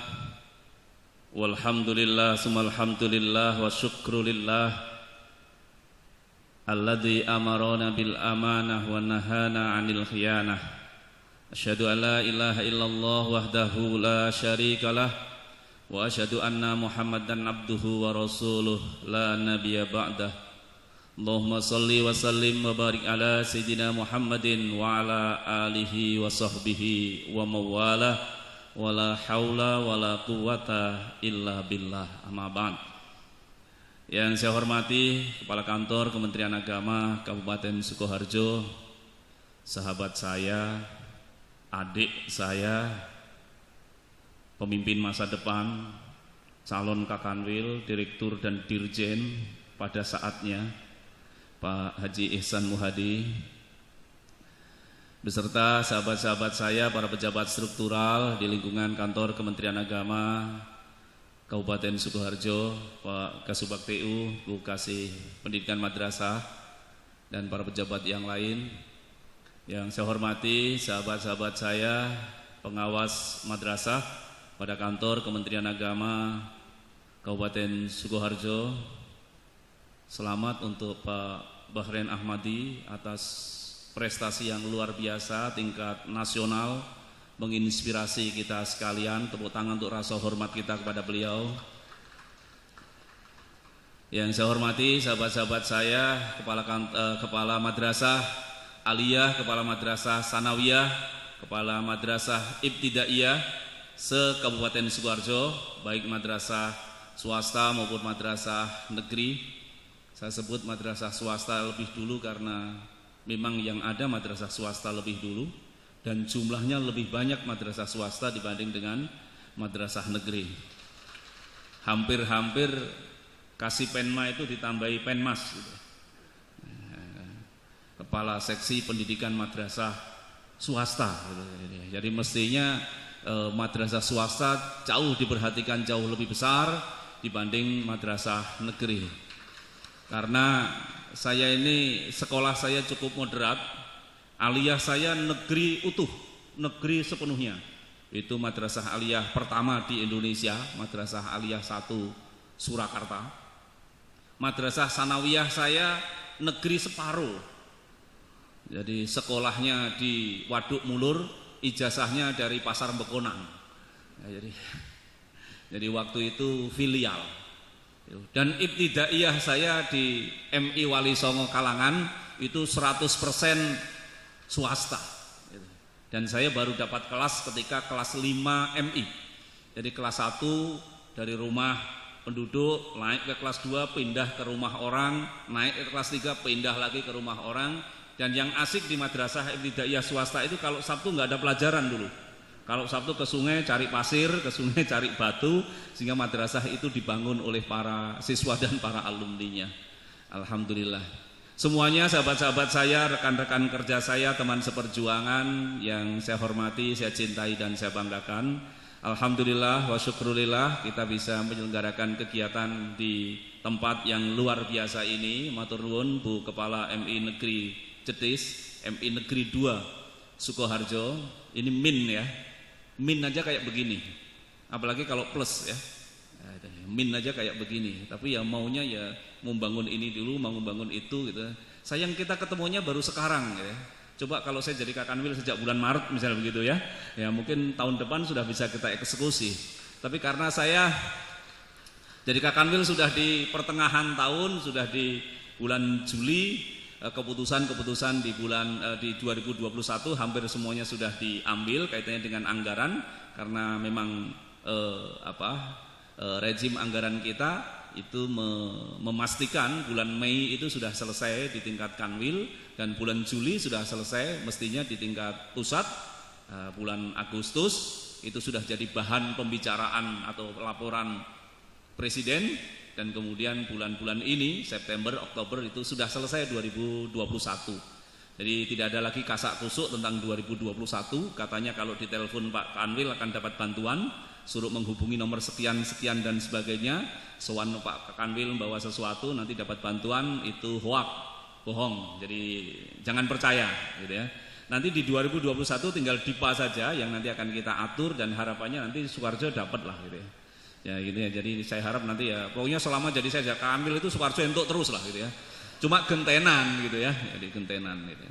walhamdulillah, sumalhamdulillah, wa syukrulillah alladzi amarana bil amanah wa nahana 'anil khiyanah. Asyhadu an la ilaha illallah wahdahu la syarikalah wa asyhadu anna Muhammadan abduhu wa rasuluh la nabiyya ba'dah. Allahumma salli wa sallim wa barik ala Sayyidina Muhammadin wa ala alihi wa sahbihi wa mawalah wa la hawla wa la quwata illa billah. Amma ba'd. Yang saya hormati Kepala Kantor Kementerian Agama Kabupaten Sukoharjo, sahabat saya, adik saya, pemimpin masa depan, calon Kakanwil, Direktur dan Dirjen pada saatnya, Pak Haji Ihsan Muhadi, beserta sahabat-sahabat saya, para pejabat struktural di lingkungan Kantor Kementerian Agama Kabupaten Sukoharjo, Pak Kasubag TU, Bu Kasih Pendidikan Madrasah, dan para pejabat yang lain. Yang saya hormati sahabat-sahabat saya, pengawas madrasah pada Kantor Kementerian Agama Kabupaten Sukoharjo. Selamat untuk Pak Bahren Ahmadi atas prestasi yang luar biasa tingkat nasional, menginspirasi kita sekalian. Tepuk tangan untuk rasa hormat kita kepada beliau. Yang saya hormati sahabat-sahabat saya, Kepala Madrasah Aliyah, Kepala Madrasah Sanawiyah, Kepala Madrasah Ibtidaiyah se-Kabupaten Sukoharjo, baik madrasah swasta maupun madrasah negeri. Saya sebut madrasah swasta lebih dulu karena memang yang ada madrasah swasta lebih dulu dan jumlahnya lebih banyak madrasah swasta dibanding dengan madrasah negeri. Hampir-hampir Kasih Penma itu ditambahi Penmas gitu. Kepala Seksi Pendidikan Madrasah Swasta gitu. Jadi mestinya madrasah swasta jauh diperhatikan, jauh lebih besar dibanding madrasah negeri. Karena saya ini, sekolah saya cukup moderat, aliyah saya negeri utuh, negeri sepenuhnya. Itu madrasah aliyah pertama di Indonesia, madrasah aliyah 1 Surakarta. Madrasah sanawiyah saya negeri separuh, Jadi sekolahnya di Waduk Mulur, ijazahnya dari Pasar Bekonan. Ya, jadi waktu itu filial. Dan ibtidaiyah saya di MI Wali Songo Kalangan itu 100% swasta. Dan saya baru dapat kelas ketika kelas 5 MI. Jadi kelas 1 dari rumah penduduk naik ke kelas 2 pindah ke rumah orang, naik ke kelas 3 pindah lagi ke rumah orang. Dan yang asik di madrasah ibtidaiyah swasta itu kalau Sabtu nggak ada pelajaran dulu. Kalau Sabtu ke sungai cari pasir, ke sungai cari batu, sehingga madrasah itu dibangun oleh para siswa dan para alumninya. Alhamdulillah. Semuanya sahabat-sahabat saya, rekan-rekan kerja saya, teman seperjuangan yang saya hormati, saya cintai dan saya banggakan. Alhamdulillah wa syukrulillah kita bisa menyelenggarakan kegiatan di tempat yang luar biasa ini. Matur nuwun Bu Kepala MI Negeri Jetis, MI Negeri 2 Sukoharjo. Ini min ya. Min aja kayak begini, apalagi kalau plus ya, min aja kayak begini. Tapi ya maunya ya mau bangun ini dulu, mau bangun itu gitu. Sayang kita ketemunya baru sekarang ya. Coba kalau saya jadi Kakanwil sejak bulan Maret misalnya begitu ya, ya mungkin tahun depan sudah bisa kita eksekusi. Tapi karena saya jadi Kakanwil sudah di pertengahan tahun, sudah di bulan Juli. Keputusan di bulan di 2021 hampir semuanya sudah diambil kaitannya dengan anggaran karena memang rezim anggaran kita itu memastikan bulan Mei itu sudah selesai di tingkat Kanwil dan bulan Juli sudah selesai mestinya di tingkat pusat. Bulan Agustus itu sudah jadi bahan pembicaraan atau laporan presiden. Dan kemudian bulan-bulan ini September, Oktober itu sudah selesai 2021. Jadi tidak ada lagi kasak kusuk tentang 2021. Katanya kalau ditelepon Pak Kanwil akan dapat bantuan, suruh menghubungi nomor sekian dan sebagainya. Sowan Pak Kanwil membawa sesuatu nanti dapat bantuan, itu hoak, bohong. Jadi jangan percaya gitu ya. Nanti di 2021 tinggal DIPA saja yang nanti akan kita atur dan harapannya nanti Sukoharjo dapat lah gitu ya. Ya gitu ya, jadi saya harap nanti ya pokoknya selama jadi saya Kamil itu Sukoharjo entuk terus lah gitu ya. Cuma gentenan gitu ya, jadi gentenan gitu.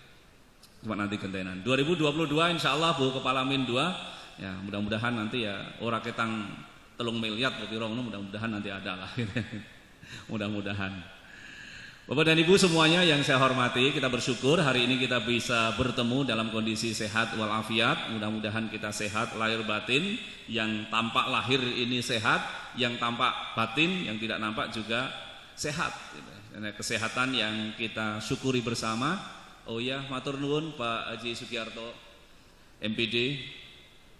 Cuma nanti gentenan. 2022 insyaallah Bu Kepala Min 2 ya mudah-mudahan nanti ya ora ketang 3 miliar kira mudah-mudahan nanti ada lah gitu. Mudah-mudahan. Bapak dan Ibu semuanya yang saya hormati, kita bersyukur hari ini kita bisa bertemu dalam kondisi sehat walafiat. Mudah-mudahan kita sehat lahir batin, yang tampak lahir ini sehat, yang tampak batin, yang tidak nampak juga sehat. Kesehatan yang kita syukuri bersama. Oh ya, matur nuwun Pak Haji Sugiarto MPD,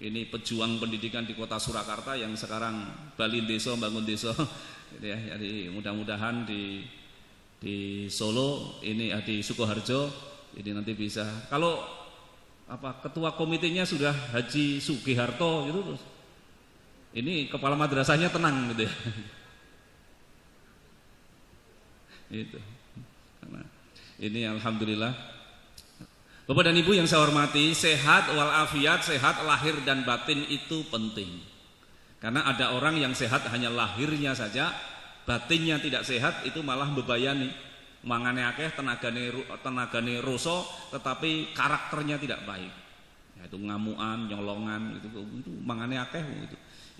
ini pejuang pendidikan di kota Surakarta yang sekarang Bali Deso, bangun deso. Jadi mudah-mudahan di Solo ini di Sukoharjo ini nanti bisa. Kalau ketua komitenya sudah Haji Sugiharto gitu terus. Ini kepala madrasahnya tenang gitu ya. Itu. Karena ini alhamdulillah. Bapak dan Ibu yang saya hormati, sehat walafiat, sehat lahir dan batin itu penting. Karena ada orang yang sehat hanya lahirnya saja, batinnya tidak sehat, itu malah bebayani. Mangane akeh, tenagane roso, tetapi karakternya tidak baik. Ya, itu ngamuan, nyolongan, itu mangane akeh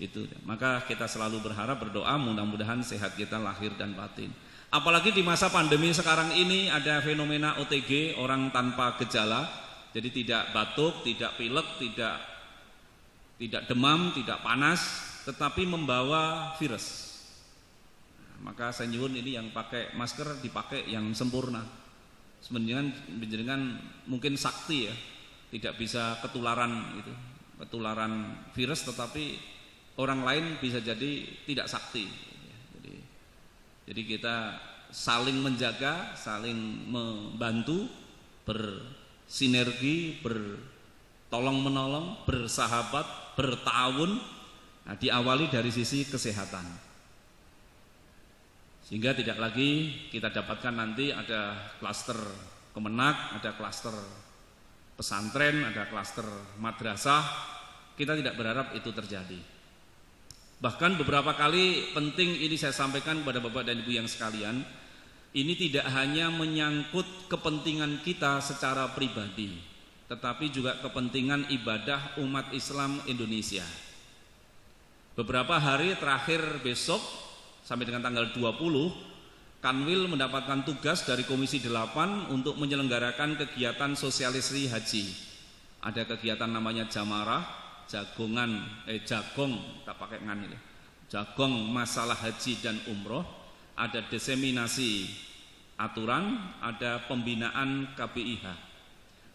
itu. Maka kita selalu berharap, berdoa mudah-mudahan sehat kita lahir dan batin. Apalagi di masa pandemi sekarang ini ada fenomena OTG, orang tanpa gejala. Jadi tidak batuk, tidak pilek, tidak demam, tidak panas, tetapi membawa virus. Maka saya nyuwun ini yang pakai masker dipakai yang sempurna. Sebenarnya mungkin sakti ya, tidak bisa ketularan itu, ketularan virus, tetapi orang lain bisa jadi tidak sakti. Jadi kita saling menjaga, saling membantu, bersinergi, bertolong menolong, bersahabat, bertawun. Nah, diawali dari sisi kesehatan. Sehingga tidak lagi kita dapatkan nanti ada klaster kemenak, ada klaster pesantren, ada klaster madrasah. Kita tidak berharap itu terjadi. Bahkan beberapa kali penting ini saya sampaikan kepada Bapak dan Ibu yang sekalian. ini tidak hanya menyangkut kepentingan kita secara pribadi, tetapi juga kepentingan ibadah umat Islam Indonesia. Beberapa hari terakhir besok sampai dengan tanggal 20, Kanwil mendapatkan tugas dari Komisi 8 untuk menyelenggarakan kegiatan sosialisasi haji. Ada kegiatan namanya Jamarah, jagong, tak pakai ngan ini. Jagong masalah haji dan umroh, ada diseminasi aturan, ada pembinaan KPIH.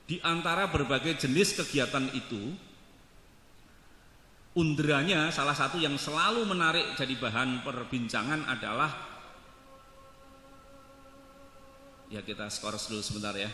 Di antara berbagai jenis kegiatan itu, undranya salah satu yang selalu menarik jadi bahan perbincangan adalah, ya kita skor dulu sebentar ya.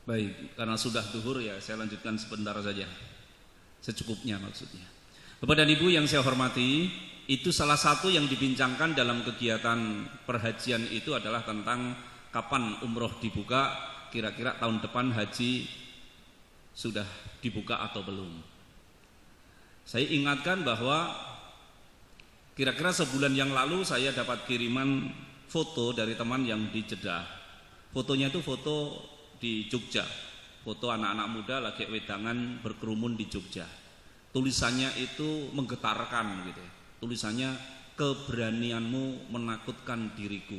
Baik, karena sudah duhur ya saya lanjutkan sebentar saja, secukupnya maksudnya. Bapak dan Ibu yang saya hormati, itu salah satu yang dibincangkan dalam kegiatan perhajian itu adalah tentang kapan umroh dibuka, kira-kira tahun depan haji sudah dibuka atau belum. Saya ingatkan bahwa kira-kira sebulan yang lalu saya dapat kiriman foto dari teman yang di Jeddah. Fotonya itu foto di Jogja, foto anak-anak muda lagi wedangan berkerumun di Jogja. Tulisannya itu menggetarkan gitu. Tulisannya, keberanianmu menakutkan diriku.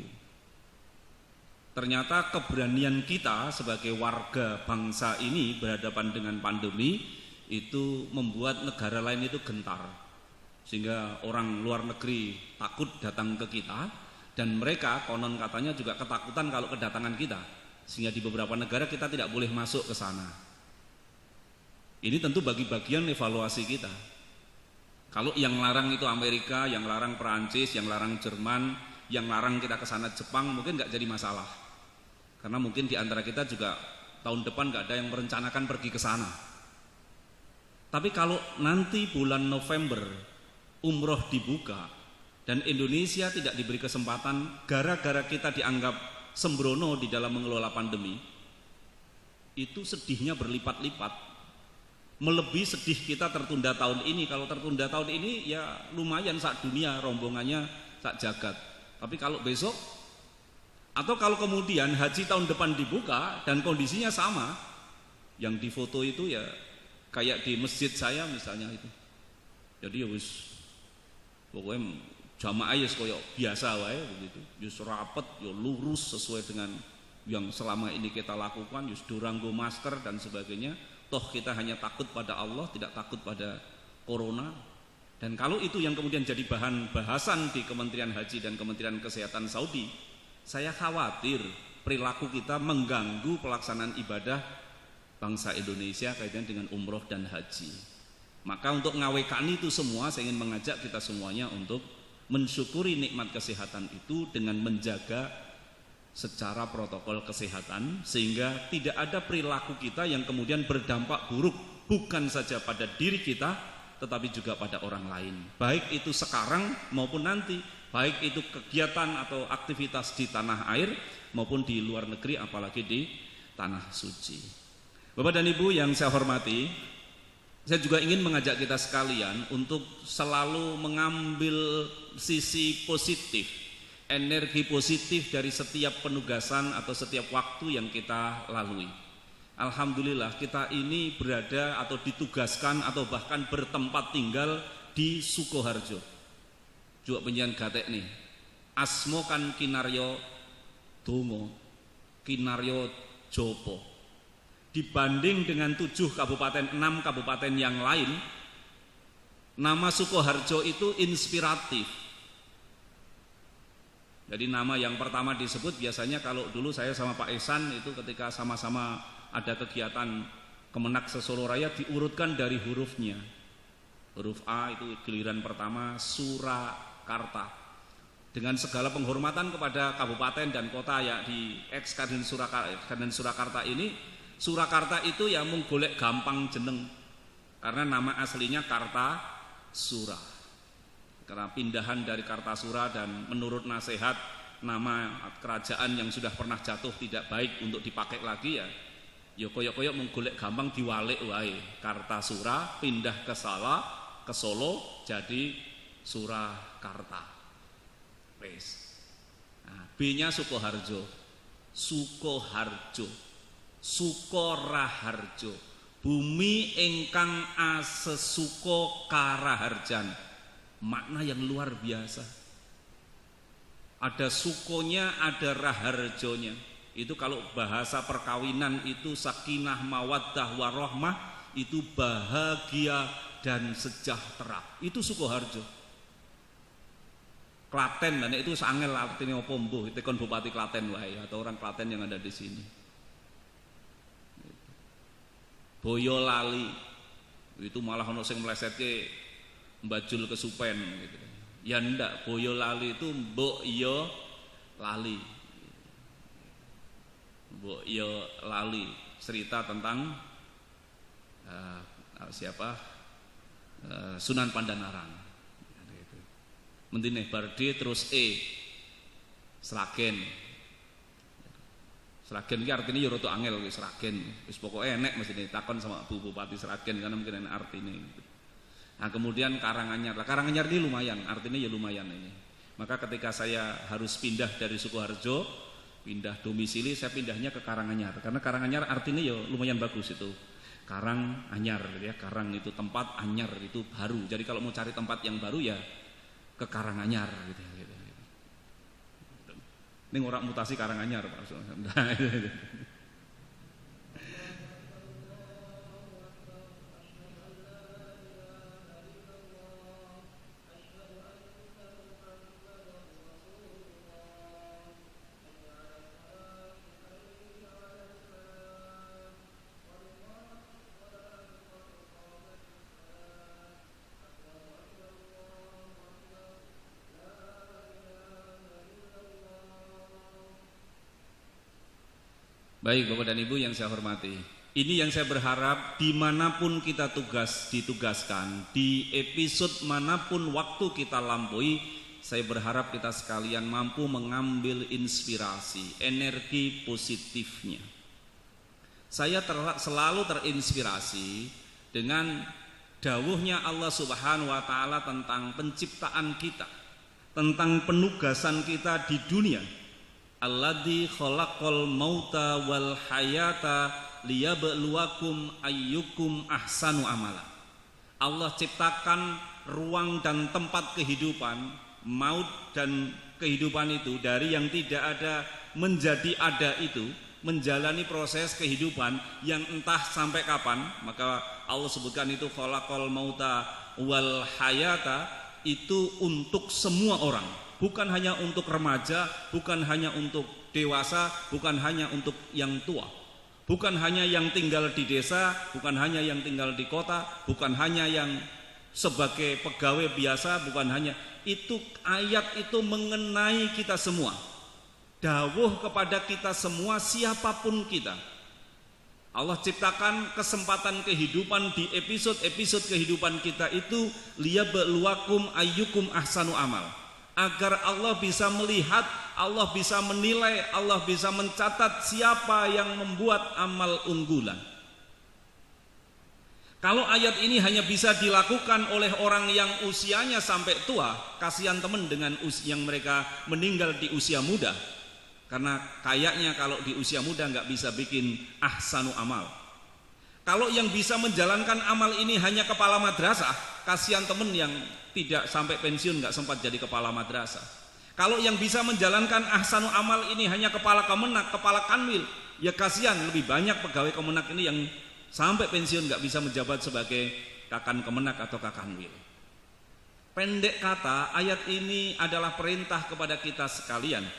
Ternyata keberanian kita sebagai warga bangsa ini berhadapan dengan pandemi itu membuat negara lain itu gentar, sehingga orang luar negeri takut datang ke kita, dan mereka konon katanya juga ketakutan kalau kedatangan kita, sehingga di beberapa negara kita tidak boleh masuk ke sana. Ini tentu bagi bagian evaluasi kita. Kalau yang larang itu Amerika, yang larang Perancis, yang larang Jerman, yang larang kita ke sana Jepang, mungkin nggak jadi masalah. Karena mungkin di antara kita juga tahun depan nggak ada yang merencanakan pergi ke sana. Tapi kalau nanti bulan November umroh dibuka dan Indonesia tidak diberi kesempatan gara-gara kita dianggap sembrono di dalam mengelola pandemi, itu sedihnya berlipat-lipat. Melebihi sedih kita tertunda tahun ini. Kalau tertunda tahun ini ya lumayan sak dunia rombongannya sak jagat. Tapi kalau besok atau kalau kemudian haji tahun depan dibuka dan kondisinya sama, yang difoto itu ya kayak di masjid saya misalnya itu. Jadi ya wis pokoknya jamaah ya koyo biasa wae begitu. Wis rapet ya lurus sesuai dengan yang selama ini kita lakukan, wis duranggo masker dan sebagainya. Toh kita hanya takut pada Allah, tidak takut pada corona. Dan kalau itu yang kemudian jadi bahan bahasan di Kementerian Haji dan Kementerian Kesehatan Saudi, saya khawatir perilaku kita mengganggu pelaksanaan ibadah bangsa Indonesia kaitan dengan umroh dan haji. Maka untuk ngawekan itu semua, saya ingin mengajak kita semuanya untuk mensyukuri nikmat kesehatan itu dengan menjaga secara protokol kesehatan, sehingga tidak ada perilaku kita yang kemudian berdampak buruk bukan saja pada diri kita tetapi juga pada orang lain, baik itu sekarang maupun nanti, baik itu kegiatan atau aktivitas di tanah air maupun di luar negeri, apalagi di tanah suci. Bapak dan Ibu yang saya hormati, saya juga ingin mengajak kita sekalian untuk selalu mengambil sisi positif, energi positif dari setiap penugasan atau setiap waktu yang kita lalui. Alhamdulillah kita ini berada atau ditugaskan atau bahkan bertempat tinggal di Sukoharjo. Juga penjian gatek nih. Asmo kan kinaryo dongo, kinaryo jopo. Dibanding dengan 7 kabupaten, 6 kabupaten yang lain, nama Sukoharjo itu inspiratif. Jadi nama yang pertama disebut biasanya kalau dulu saya sama Pak Ihsan itu ketika sama-sama ada kegiatan Kemenak Sesolo Raya diurutkan dari hurufnya. Huruf A itu giliran pertama Surakarta. Dengan segala penghormatan kepada kabupaten dan kota ya di ex Kaden Surakarta ini, Surakarta itu ya mung golek gampang jeneng. Karena nama aslinya Kartasura. Karena pindahan dari Kartasura dan menurut nasihat nama kerajaan yang sudah pernah jatuh tidak baik untuk dipakai lagi ya koyok-koyok menggolek gampang diwalik wae. Kartasura pindah ke Solo jadi Surakarta. Wes. Nah, B-nya Sukoharjo. Sukoharjo. Sukoraharjo. Bumi ingkang asesuko karaharjan. Makna yang luar biasa. Ada sukonya, ada raharjonya. Itu kalau bahasa perkawinan itu sakinah mawaddah warahmah, itu bahagia dan sejahtera. Itu Sukoharjo. Klaten, dan itu sangel artinya apa mbuh, tekon Bupati Klaten wae atau orang Klaten yang ada di sini. Boyolali. Itu malah ono sing melesetke Mbajul Kesupen gitu. Ya ndak, Boyolali itu mbok yo lali. Mbok yo lali, cerita tentang Sunan Pandanarang. Mendine bar D terus E. Sragen. Sragen iki artine yo rada angel wis Sragen. Wis pokoke enek mestine takon sama Bu Bupati Sragen karena mungkin enek artine. Nah kemudian Karanganyar. Karanganyar ini lumayan, artinya ya lumayan ini. Maka ketika saya harus pindah dari Sukoharjo, pindah domisili, saya pindahnya ke Karanganyar. Karena Karanganyar artinya ya lumayan bagus itu. Karanganyar ya, Karang itu tempat, Anyar itu baru. Jadi kalau mau cari tempat yang baru ya ke Karanganyar gitu. Ini orang mutasi Karanganyar Pak. Baik Bapak dan Ibu yang saya hormati, ini yang saya berharap dimanapun kita ditugaskan, di episode manapun waktu kita lampaui, saya berharap kita sekalian mampu mengambil inspirasi, energi positifnya. Saya selalu terinspirasi dengan dawuhnya Allah Subhanahu wa taala tentang penciptaan kita, tentang penugasan kita di dunia. Alladzi khalaqal mauta wal hayata liyabluwakum ayyukum ahsanu amala. Allah ciptakan ruang dan tempat kehidupan, maut dan kehidupan itu dari yang tidak ada menjadi ada itu, menjalani proses kehidupan yang entah sampai kapan. Maka Allah sebutkan itu khalaqal mauta wal hayata, itu untuk semua orang, bukan hanya untuk remaja, bukan hanya untuk dewasa, bukan hanya untuk yang tua, bukan hanya yang tinggal di desa, bukan hanya yang tinggal di kota, bukan hanya yang sebagai pegawai biasa, bukan hanya itu. Ayat itu mengenai kita semua, dawuh kepada kita semua siapapun kita. Allah ciptakan kesempatan kehidupan di episode-episode kehidupan kita itu liyabluwakum ayyukum ahsanu amal, agar Allah bisa melihat, Allah bisa menilai, Allah bisa mencatat siapa yang membuat amal unggulan. Kalau ayat ini hanya bisa dilakukan oleh orang yang usianya sampai tua, kasihan teman dengan yang mereka meninggal di usia muda. Karena kayaknya kalau di usia muda nggak bisa bikin ahsanu amal. Kalau yang bisa menjalankan amal ini hanya kepala madrasah, kasihan temen yang tidak sampai pensiun nggak sempat jadi kepala madrasah. Kalau yang bisa menjalankan ahsanu amal ini hanya kepala kemenak, kepala kanwil, ya kasihan lebih banyak pegawai kemenak ini yang sampai pensiun nggak bisa menjabat sebagai kakan kemenak atau kakanwil. Pendek kata, ayat ini adalah perintah kepada kita sekalian.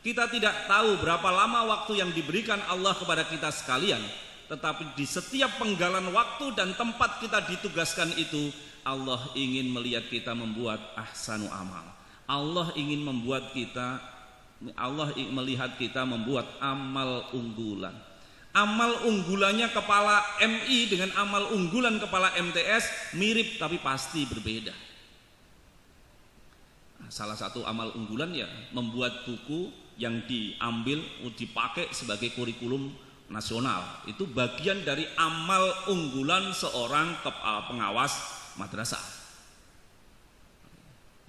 Kita tidak tahu berapa lama waktu yang diberikan Allah kepada kita sekalian, tetapi di setiap penggalan waktu dan tempat kita ditugaskan itu, Allah ingin melihat kita membuat ahsanu amal. Allah ingin melihat kita membuat amal unggulan. Amal unggulannya kepala MI dengan amal unggulan kepala MTS mirip tapi pasti berbeda. Salah satu amal unggulan ya membuat buku yang dipakai sebagai kurikulum nasional. Itu bagian dari amal unggulan seorang kepala pengawas madrasah.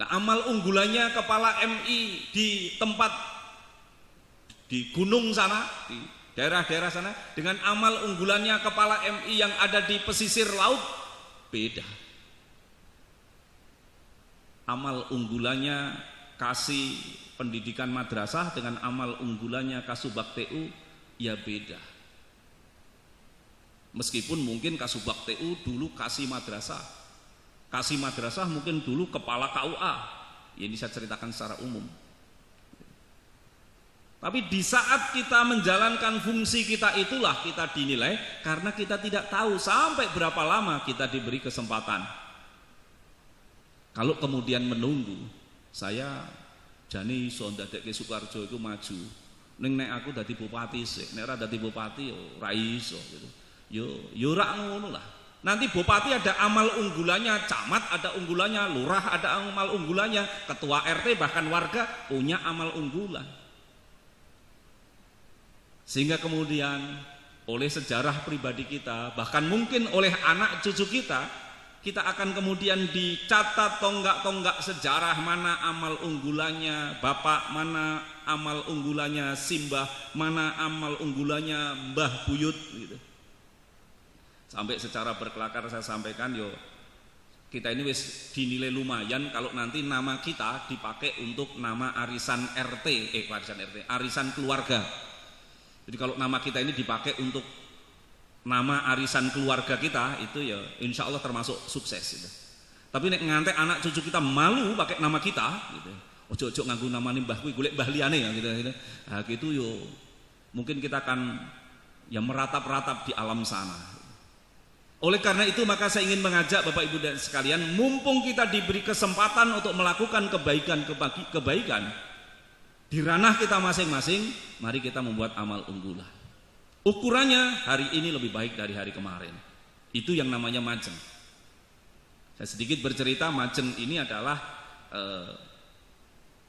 Nah, amal unggulannya kepala MI di tempat di gunung sana, di daerah-daerah sana, dengan amal unggulannya kepala MI yang ada di pesisir laut beda. Amal unggulannya kasih pendidikan madrasah dengan amal unggulannya Kasubag TU ya beda. Meskipun mungkin Kasubag TU dulu kasih madrasah mungkin dulu kepala KUA. Ya, ini saya ceritakan secara umum. Tapi di saat kita menjalankan fungsi kita itulah kita dinilai, karena kita tidak tahu sampai berapa lama kita diberi kesempatan. Kalau kemudian menunggu, saya jani iso ndadekke Sukoharjo iku maju. Ning nek aku dadi bupati sik, nek ora dadi bupati yo ora iso gitu. Yo ora ngono lah. Nanti bupati ada amal unggulannya, camat ada unggulannya, lurah ada amal unggulannya, ketua RT bahkan warga punya amal unggulan. Sehingga kemudian oleh sejarah pribadi kita, bahkan mungkin oleh anak cucu kita akan kemudian dicatat tonggak-tonggak sejarah mana amal unggulannya bapak, mana amal unggulannya simbah, mana amal unggulannya mbah buyut gitu. Sampai secara berkelakar saya sampaikan, yo kita ini wis dinilai lumayan kalau nanti nama kita dipakai untuk nama arisan arisan keluarga. Jadi kalau nama kita ini dipakai untuk nama arisan keluarga kita, itu ya insya Allah termasuk sukses gitu. Tapi nek ngantek anak cucu kita malu pakai nama kita gitu. Ojo-ojo nganggo namane mbah kuwi golek mbah liyane ya gitu. Nah, gitu yo mungkin kita akan ya meratap-ratap di alam sana. Oleh karena itu maka saya ingin mengajak Bapak Ibu dan sekalian, mumpung kita diberi kesempatan untuk melakukan kebaikan di ranah kita masing-masing, mari kita membuat amal unggulan. ukurannya hari ini lebih baik dari hari kemarin. Itu yang namanya majeng. Saya sedikit bercerita, majeng ini adalah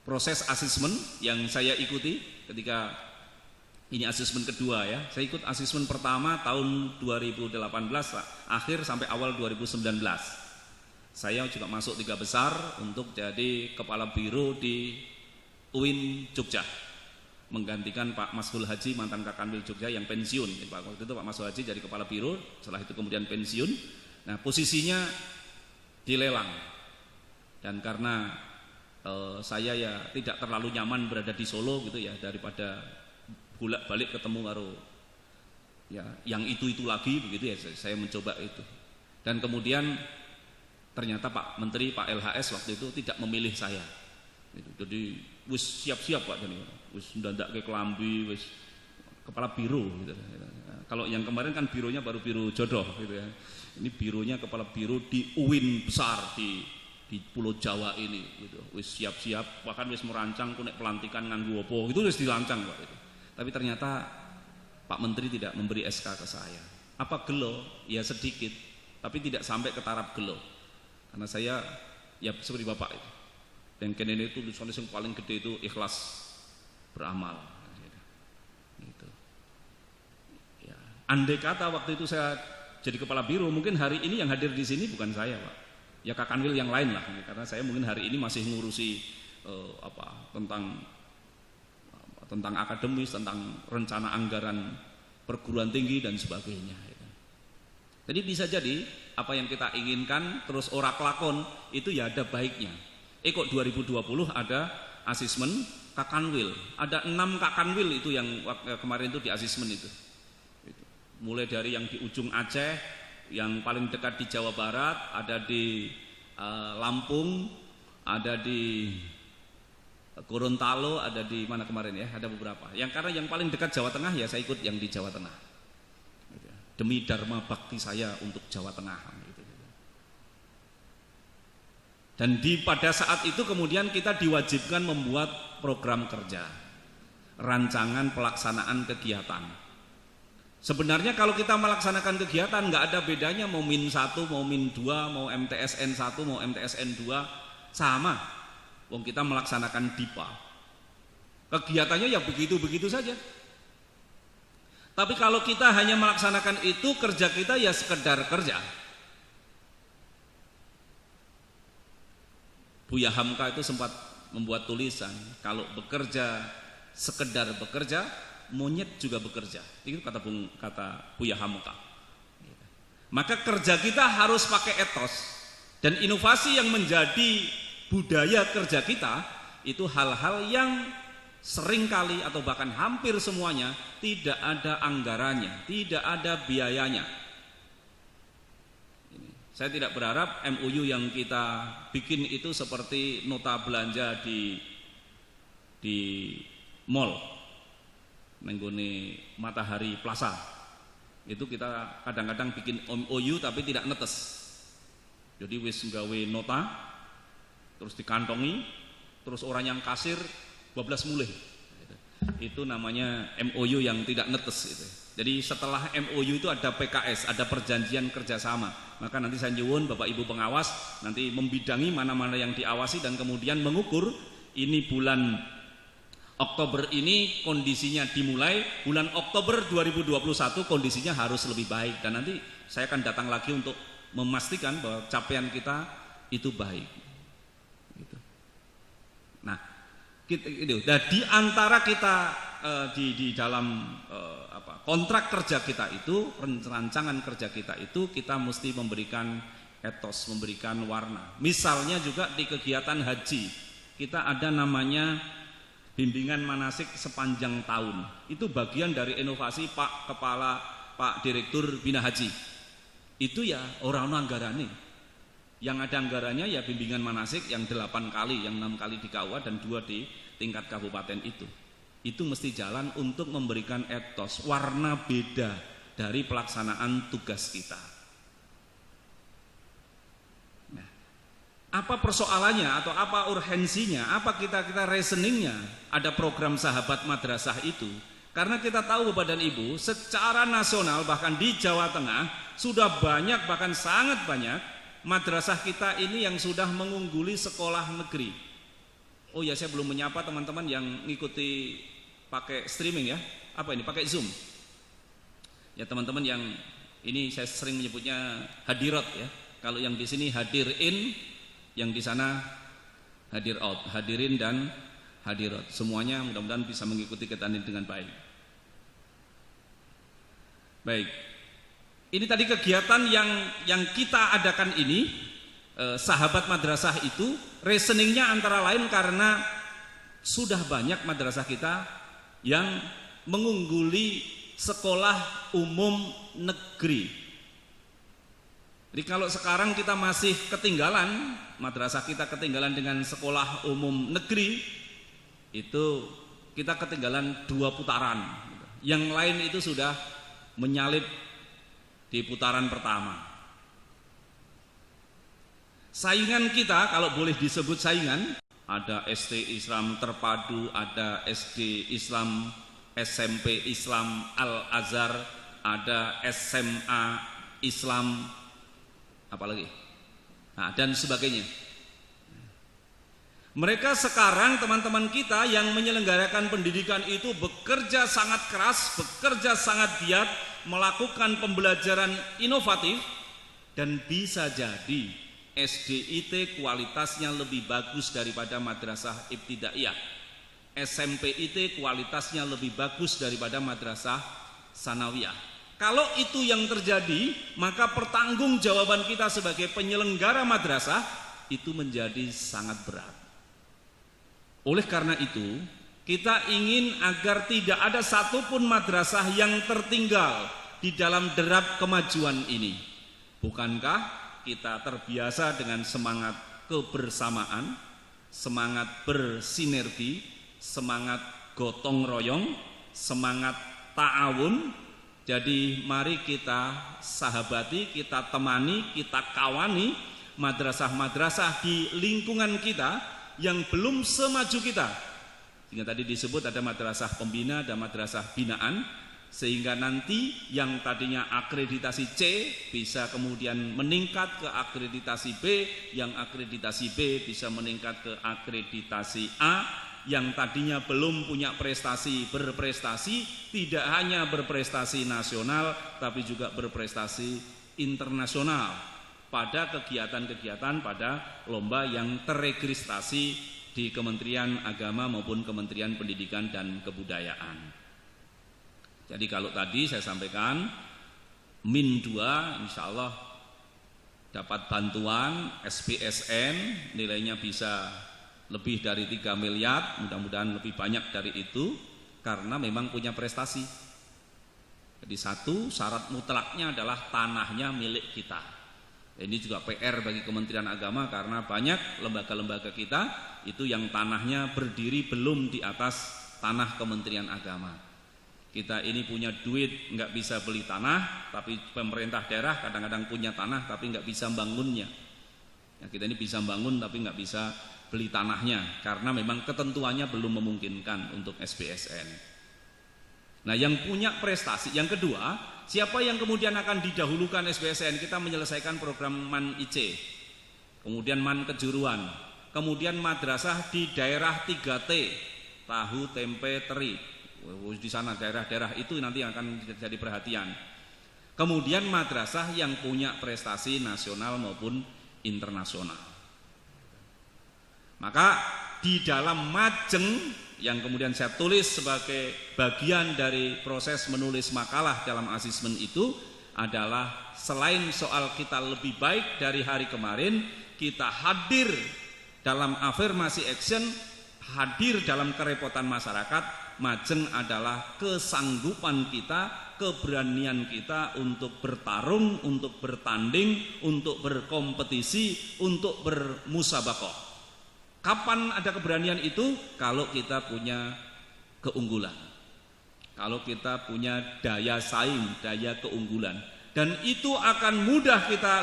proses asesmen yang saya ikuti ketika ini asesmen kedua ya. Saya ikut asesmen pertama tahun 2018 akhir sampai awal 2019. Saya juga masuk 3 besar untuk jadi kepala biro di UIN Jogja, menggantikan Pak Mashul Haji, mantan Kakanwil Jogja yang pensiun. Waktu itu Pak Mashul Haji jadi kepala biro, setelah itu kemudian pensiun. Nah, posisinya dilelang. Dan karena saya ya tidak terlalu nyaman berada di Solo gitu ya, daripada bolak-balik ketemu karo ya yang itu lagi begitu ya, saya mencoba itu. Dan kemudian ternyata Pak Menteri, Pak LHS waktu itu tidak memilih saya. Jadi wis siap-siap Pak, jadi wis ndandake kelambi, wis kepala biro gitu. Kalau yang kemarin kan bironya baru biro jodoh gitu ya. Ini bironya kepala biro di UIN besar di Pulau Jawa ini gitu. Wis siap-siap, bahkan wis merancang kunek pelantikan nganggo apa gitu, wis dirancang Pak itu. Tapi ternyata Pak Menteri tidak memberi SK ke saya. Apa gelo? Ya sedikit, tapi tidak sampai ke taraf gelo. Karena saya ya seperti Bapak itu. Dan kene itu tulisannya yang paling gede itu ikhlas beramal. Gitu. Ya. Andai kata waktu itu saya jadi kepala biro, mungkin hari ini yang hadir di sini bukan saya, Pak. Ya Kakanwil yang lain lah. Karena saya mungkin hari ini masih ngurusi tentang akademis, tentang rencana anggaran perguruan tinggi dan sebagainya. Jadi bisa jadi apa yang kita inginkan terus ora kelakon itu ya ada baiknya. Kok 2020 ada asesmen Kakanwil, ada 6 Kakanwil itu yang kemarin itu di asesmen itu. Mulai dari yang di ujung Aceh, yang paling dekat di Jawa Barat, ada di Lampung, ada di Gorontalo, ada di mana kemarin ya, ada beberapa. Karena yang paling dekat Jawa Tengah ya saya ikut yang di Jawa Tengah. Demi dharma bakti saya untuk Jawa Tengah. Dan pada saat itu kemudian kita diwajibkan membuat program kerja, rancangan pelaksanaan kegiatan. Sebenarnya kalau kita melaksanakan kegiatan nggak ada bedanya mau min 1, mau min 2, mau MTSN 1, mau MTSN 2, sama. Wong kita melaksanakan DIPA. Kegiatannya ya begitu-begitu saja. Tapi kalau kita hanya melaksanakan itu, kerja kita ya sekedar kerja. Buya Hamka itu sempat membuat tulisan, kalau bekerja sekedar bekerja, monyet juga bekerja. Itu kata Buya Hamka. Maka kerja kita harus pakai etos. Dan inovasi yang menjadi budaya kerja kita itu hal-hal yang seringkali atau bahkan hampir semuanya tidak ada anggarannya, tidak ada biayanya. Saya tidak berharap MOU yang kita bikin itu seperti nota belanja di mall, nenggone Matahari Plaza. Itu kita kadang-kadang bikin MOU tapi tidak netes. Jadi wis gawe nota, terus dikantongi, terus orang yang kasir bablas mulih. Itu namanya MOU yang tidak netes itu. Jadi setelah MOU itu ada PKS, ada perjanjian kerjasama. Maka nanti saya nyuwun Bapak Ibu pengawas nanti membidangi mana-mana yang diawasi dan kemudian mengukur ini bulan Oktober ini kondisinya dimulai, bulan Oktober 2021 kondisinya harus lebih baik dan nanti saya akan datang lagi untuk memastikan bahwa capaian kita itu baik. Gitu. Nah, di antara kita di dalam kontrak kerja kita itu, rancangan kerja kita itu kita mesti memberikan etos, memberikan warna. Misalnya juga di kegiatan haji kita ada namanya bimbingan manasik sepanjang tahun. Itu bagian dari inovasi Pak Direktur Bina Haji. Itu ya orang anggarane. Yang ada anggarannya ya bimbingan manasik yang 8 kali, yang 6 kali di KUA dan 2 di tingkat kabupaten itu. Itu mesti jalan untuk memberikan etos, warna beda dari pelaksanaan tugas kita. Nah, apa persoalannya atau apa urgensinya, apa kita reasoningnya ada program sahabat madrasah itu? Karena kita tahu Bapak dan Ibu, secara nasional bahkan di Jawa Tengah sudah banyak, bahkan sangat banyak madrasah kita ini yang sudah mengungguli sekolah negeri. Oh ya, saya belum menyapa teman-teman yang ngikuti pakai streaming ya. Apa ini? Pakai Zoom. Ya teman-teman yang ini saya sering menyebutnya hadirat ya. Kalau yang di sini hadir in, yang di sana hadir out, hadirin dan hadirat. Semuanya mudah-mudahan bisa mengikuti kita ini dengan baik. Baik. Ini tadi kegiatan yang kita adakan ini, sahabat madrasah itu reasoningnya antara lain karena sudah banyak madrasah kita yang mengungguli sekolah umum negeri. Jadi kalau sekarang kita masih ketinggalan, madrasah kita ketinggalan dengan sekolah umum negeri, itu kita ketinggalan 2 putaran. Yang lain itu sudah menyalip di putaran pertama. Saingan kita, kalau boleh disebut saingan, ada SD Islam Terpadu, ada SD Islam, SMP Islam Al-Azhar, ada SMA Islam, apalagi, nah, dan sebagainya. Mereka sekarang teman-teman kita yang menyelenggarakan pendidikan itu bekerja sangat keras, bekerja sangat giat, melakukan pembelajaran inovatif, dan bisa jadi SDIT kualitasnya lebih bagus daripada madrasah ibtidaiyah. SMP IT kualitasnya lebih bagus daripada madrasah sanawiyah. Kalau itu yang terjadi, maka pertanggungjawaban kita sebagai penyelenggara madrasah itu menjadi sangat berat. Oleh karena itu, kita ingin agar tidak ada satupun madrasah yang tertinggal di dalam derap kemajuan ini. Bukankah kita terbiasa dengan semangat kebersamaan, semangat bersinergi, semangat gotong royong, semangat ta'awun? Jadi mari kita sahabati, kita temani, kita kawani madrasah-madrasah di lingkungan kita yang belum semaju kita. Sehingga tadi disebut ada madrasah pembina, ada madrasah binaan, sehingga nanti yang tadinya akreditasi C bisa kemudian meningkat ke akreditasi B, yang akreditasi B bisa meningkat ke akreditasi A, yang tadinya belum punya prestasi berprestasi, tidak hanya berprestasi nasional tapi juga berprestasi internasional pada kegiatan-kegiatan, pada lomba yang terregistrasi di Kementerian Agama maupun Kementerian Pendidikan dan Kebudayaan. Jadi kalau tadi saya sampaikan min 2 insya Allah dapat bantuan SPSN, nilainya bisa lebih dari 3 miliar, mudah-mudahan lebih banyak dari itu, karena memang punya prestasi. Jadi satu syarat mutlaknya adalah tanahnya milik kita. Ini juga PR bagi Kementerian Agama karena banyak lembaga-lembaga kita itu yang tanahnya berdiri belum di atas tanah Kementerian Agama. Kita ini punya duit nggak bisa beli tanah, tapi pemerintah daerah kadang-kadang punya tanah tapi nggak bisa bangunnya. Ya, kita ini bisa bangun tapi nggak bisa beli tanahnya karena memang ketentuannya belum memungkinkan untuk SPSN. Nah, yang punya prestasi, yang kedua, siapa yang kemudian akan didahulukan SPSN? Kita menyelesaikan program MAN IC, kemudian MAN kejuruan, kemudian madrasah di daerah 3T, tahu, tempe, teri. Di sana daerah-daerah itu nanti akan jadi perhatian. Kemudian madrasah yang punya prestasi nasional maupun internasional. Maka di dalam majeng yang kemudian saya tulis sebagai bagian dari proses menulis makalah dalam asesmen itu adalah selain soal kita lebih baik dari hari kemarin, kita hadir dalam afirmasi action, hadir dalam kerepotan masyarakat. Majeng adalah kesanggupan kita, keberanian kita untuk bertarung, untuk bertanding, untuk berkompetisi, untuk bermusabaqah. Kapan ada keberanian itu? Kalau kita punya keunggulan, kalau kita punya daya saing, daya keunggulan, dan itu akan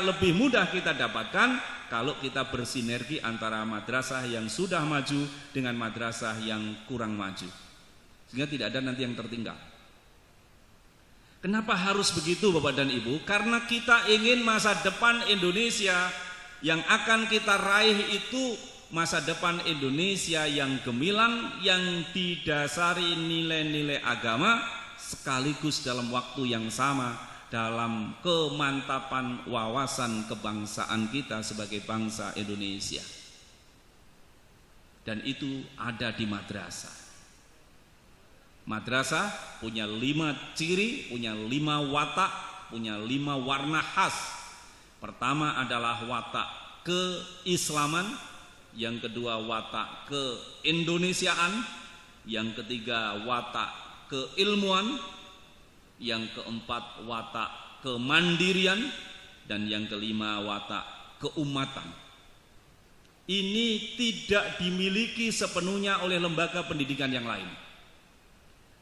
lebih mudah kita dapatkan kalau kita bersinergi antara madrasah yang sudah maju dengan madrasah yang kurang maju. sehingga tidak ada nanti yang tertinggal. Kenapa harus begitu Bapak dan Ibu? Karena kita ingin masa depan Indonesia yang akan kita raih itu masa depan Indonesia yang gemilang, yang didasari nilai-nilai agama, sekaligus dalam waktu yang sama dalam kemantapan wawasan kebangsaan kita sebagai bangsa Indonesia. Dan itu ada di madrasah. Madrasah punya 5 ciri, punya 5 watak, punya 5 warna khas. Pertama adalah watak keislaman, yang kedua watak keindonesiaan, yang ketiga watak keilmuan, yang keempat watak kemandirian, dan yang kelima watak keumatan. Ini tidak dimiliki sepenuhnya oleh lembaga pendidikan yang lain.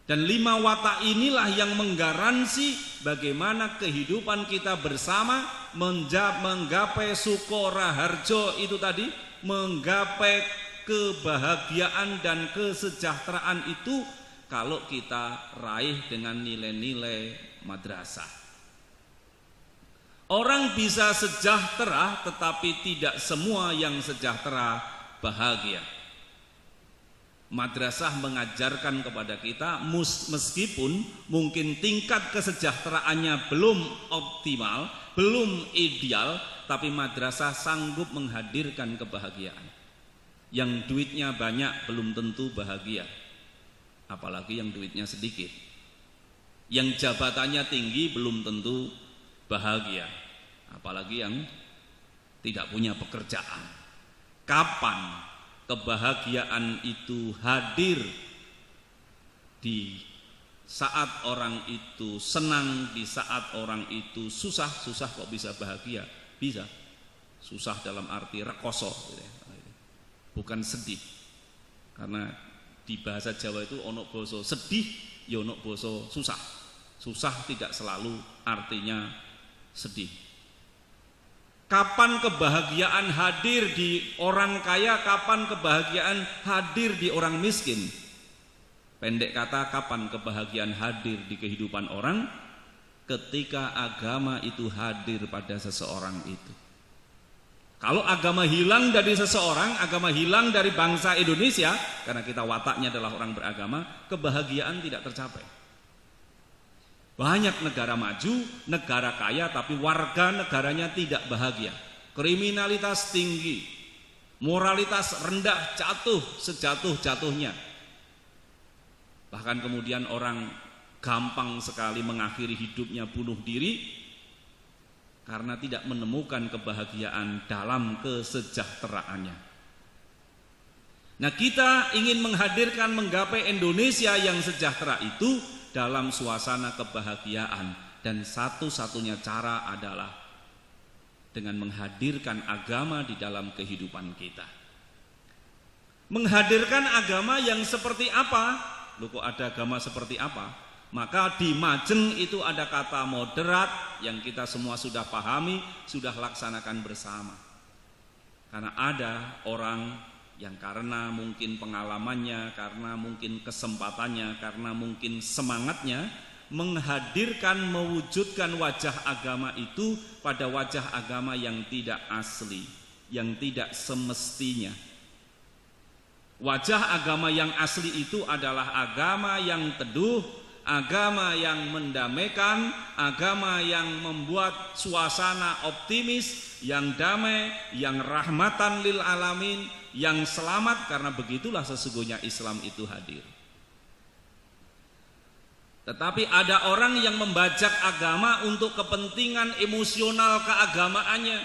Dan 5 watak inilah yang menggaransi bagaimana kehidupan kita bersama menggapai sukora harjo itu tadi, menggapai kebahagiaan dan kesejahteraan itu kalau kita raih dengan nilai-nilai madrasah. Orang bisa sejahtera tetapi tidak semua yang sejahtera bahagia. Madrasah mengajarkan kepada kita meskipun mungkin tingkat kesejahteraannya belum optimal, belum ideal, tapi madrasah sanggup menghadirkan kebahagiaan. Yang duitnya banyak belum tentu bahagia, apalagi yang duitnya sedikit. Yang jabatannya tinggi belum tentu bahagia, apalagi yang tidak punya pekerjaan. Kapan kebahagiaan itu hadir? Di saat orang itu senang, di saat orang itu susah. Susah kok bisa bahagia? Bisa. Susah dalam arti rekoso, bukan sedih. Karena di bahasa Jawa itu ono boso sedih, ya ono boso susah. Susah tidak selalu artinya sedih. Kapan kebahagiaan hadir di orang kaya, kapan kebahagiaan hadir di orang miskin? Pendek kata, kapan kebahagiaan hadir di kehidupan orang? Ketika agama itu hadir pada seseorang itu. Kalau agama hilang dari seseorang, agama hilang dari bangsa Indonesia, karena kita wataknya adalah orang beragama, kebahagiaan tidak tercapai. Banyak negara maju, negara kaya, tapi warga negaranya tidak bahagia. Kriminalitas tinggi, moralitas rendah, jatuh sejatuh-jatuhnya. Bahkan kemudian orang gampang sekali mengakhiri hidupnya bunuh diri karena tidak menemukan kebahagiaan dalam kesejahteraannya. Nah, kita ingin menghadirkan, menggapai Indonesia yang sejahtera itu dalam suasana kebahagiaan, dan satu-satunya cara adalah dengan menghadirkan agama di dalam kehidupan kita. Menghadirkan agama yang seperti apa? Loh, kok ada agama seperti apa? Maka di Majeng itu ada kata moderat yang kita semua sudah pahami, sudah laksanakan bersama. Karena ada orang yang karena mungkin pengalamannya, karena mungkin kesempatannya, karena mungkin semangatnya menghadirkan, mewujudkan wajah agama itu pada wajah agama yang tidak asli, yang tidak semestinya. Wajah agama yang asli itu adalah agama yang teduh, agama yang mendamaikan, agama yang membuat suasana optimis, yang damai, yang rahmatan lil alamin, yang selamat, karena begitulah sesungguhnya Islam itu hadir. Tetapi ada orang yang membajak agama untuk kepentingan emosional keagamaannya,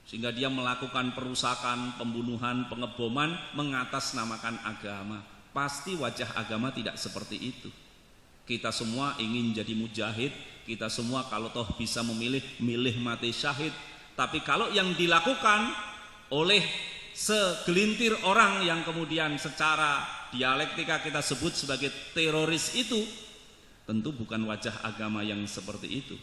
sehingga dia melakukan perusakan, pembunuhan, pengeboman mengatasnamakan agama. Pasti wajah agama tidak seperti itu. Kita semua ingin jadi mujahid, kita semua kalau toh bisa memilih, milih mati syahid. Tapi kalau yang dilakukan oleh segelintir orang yang kemudian secara dialektika kita sebut sebagai teroris itu, tentu bukan wajah agama yang seperti itu.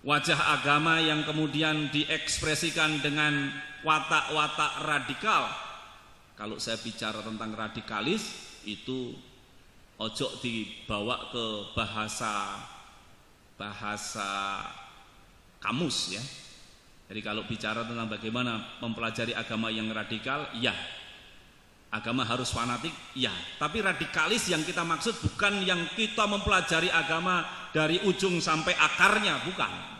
Wajah agama yang kemudian diekspresikan dengan watak-watak radikal, kalau saya bicara tentang radikalis itu ojo dibawa ke bahasa kamus ya. Jadi kalau bicara tentang bagaimana mempelajari agama yang radikal, ya. Agama harus fanatik, ya. Tapi radikalis yang kita maksud bukan yang kita mempelajari agama dari ujung sampai akarnya, bukan.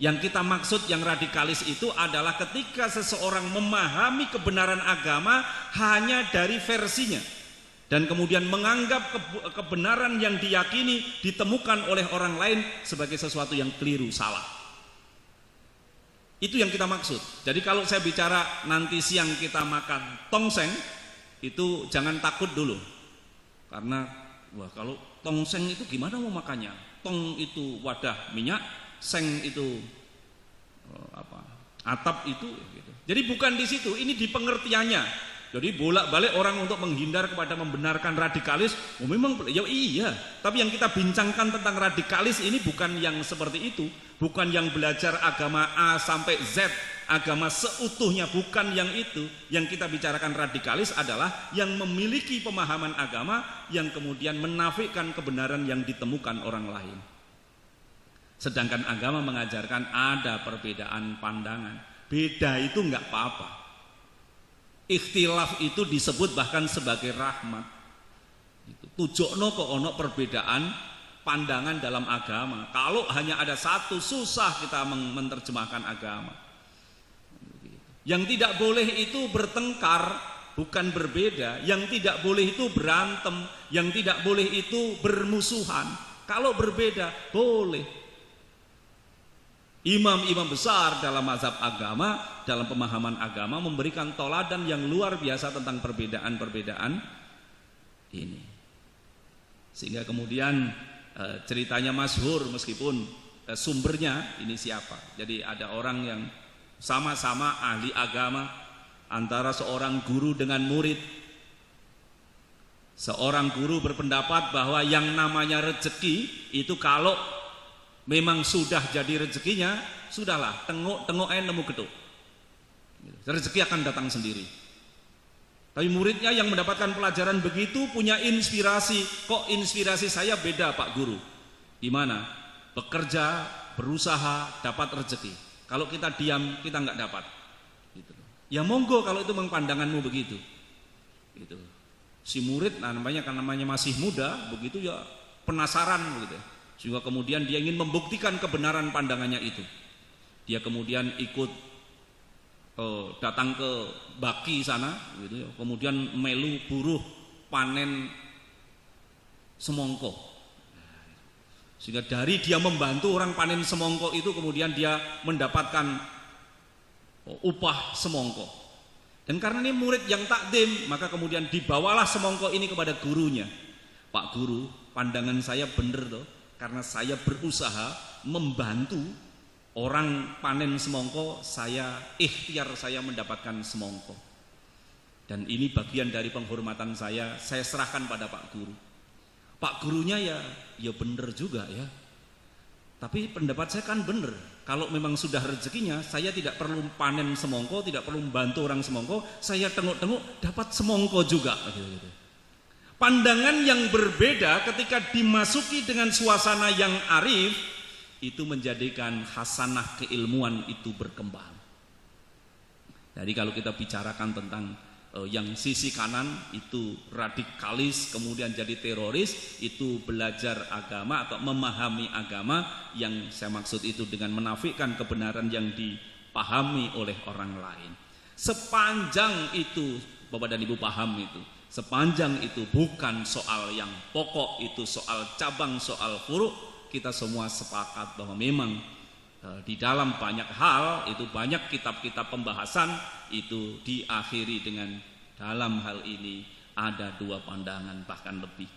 Yang kita maksud yang radikalis itu adalah ketika seseorang memahami kebenaran agama hanya dari versinya. Dan kemudian menganggap kebenaran yang diyakini ditemukan oleh orang lain sebagai sesuatu yang keliru, salah. Itu yang kita maksud. Jadi kalau saya bicara nanti siang kita makan tongseng, itu jangan takut dulu. Karena wah kalau tongseng itu gimana mau makannya? Tong itu wadah minyak, seng itu atap itu gitu. Jadi bukan di situ, ini di pengertiannya. Jadi bolak-balik orang untuk menghindar kepada membenarkan radikalis, memang ya iya. Tapi yang kita bincangkan tentang radikalis ini bukan yang seperti itu, bukan yang belajar agama A sampai Z, agama seutuhnya, bukan yang itu. Yang kita bicarakan radikalis adalah yang memiliki pemahaman agama yang kemudian menafikan kebenaran yang ditemukan orang lain. Sedangkan agama mengajarkan ada perbedaan pandangan. Beda itu enggak apa-apa. Ikhtilaf itu disebut bahkan sebagai rahmat. Tujokno kok ono perbedaan pandangan dalam agama. Kalau hanya ada satu, susah kita menerjemahkan agama. Yang tidak boleh itu bertengkar, bukan berbeda. Yang tidak boleh itu berantem. Yang tidak boleh itu bermusuhan. Kalau berbeda, boleh. Imam-imam besar dalam mazhab agama, dalam pemahaman agama memberikan toladan yang luar biasa tentang perbedaan-perbedaan ini. Sehingga kemudian ceritanya masyhur meskipun sumbernya ini siapa. Jadi ada orang yang sama-sama ahli agama antara seorang guru dengan murid. Seorang guru berpendapat bahwa yang namanya rezeki itu kalau memang sudah jadi rezekinya, sudahlah, tengok nemu geduk. Rezeki akan datang sendiri. Tapi muridnya yang mendapatkan pelajaran begitu punya inspirasi. Kok inspirasi saya beda Pak Guru? Gimana? Bekerja, berusaha, dapat rezeki. Kalau kita diam, kita nggak dapat. Gitu. Ya monggo kalau itu pandanganmu begitu. Gitu. Si murid, namanya masih muda, begitu ya penasaran begitu. Sehingga kemudian dia ingin membuktikan kebenaran pandangannya itu. Dia kemudian ikut datang ke baki sana, gitu ya. Kemudian melu buruh panen semongko. Sehingga dari dia membantu orang panen semongko itu kemudian dia mendapatkan upah semongko. Dan karena ini murid yang takdim, maka kemudian dibawalah semongko ini kepada gurunya. Pak Guru, pandangan saya bener toh. Karena saya berusaha membantu orang panen semongko, saya ikhtiar saya mendapatkan semongko. Dan ini bagian dari penghormatan saya serahkan pada Pak Guru. Pak Gurunya ya bener juga ya. Tapi pendapat saya kan bener. Kalau memang sudah rezekinya, saya tidak perlu panen semongko, tidak perlu membantu orang semongko, saya tengok-tengok dapat semongko juga. Gitu. Pandangan yang berbeda ketika dimasuki dengan suasana yang arif itu menjadikan hasanah keilmuan itu berkembang. Jadi kalau kita bicarakan tentang yang sisi kanan itu radikalis kemudian jadi teroris, itu belajar agama atau memahami agama yang saya maksud itu dengan menafikan kebenaran yang dipahami oleh orang lain. Sepanjang itu Bapak dan Ibu paham itu, sepanjang itu bukan soal yang pokok, itu soal cabang, soal furu', kita semua sepakat bahwa memang di dalam banyak hal itu banyak kitab-kitab pembahasan itu diakhiri dengan dalam hal ini ada dua pandangan bahkan lebih.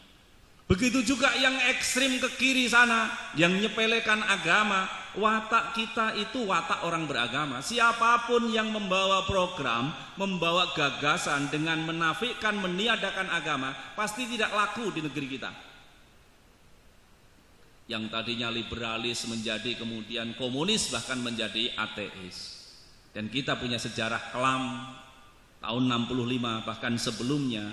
Begitu juga yang ekstrim ke kiri sana, yang menyepelekan agama. Watak kita itu watak orang beragama. Siapapun yang membawa program, membawa gagasan dengan menafikan, meniadakan agama, pasti tidak laku di negeri kita. Yang tadinya liberalis menjadi kemudian komunis, bahkan menjadi ateis. Dan kita punya sejarah kelam tahun 65 bahkan sebelumnya,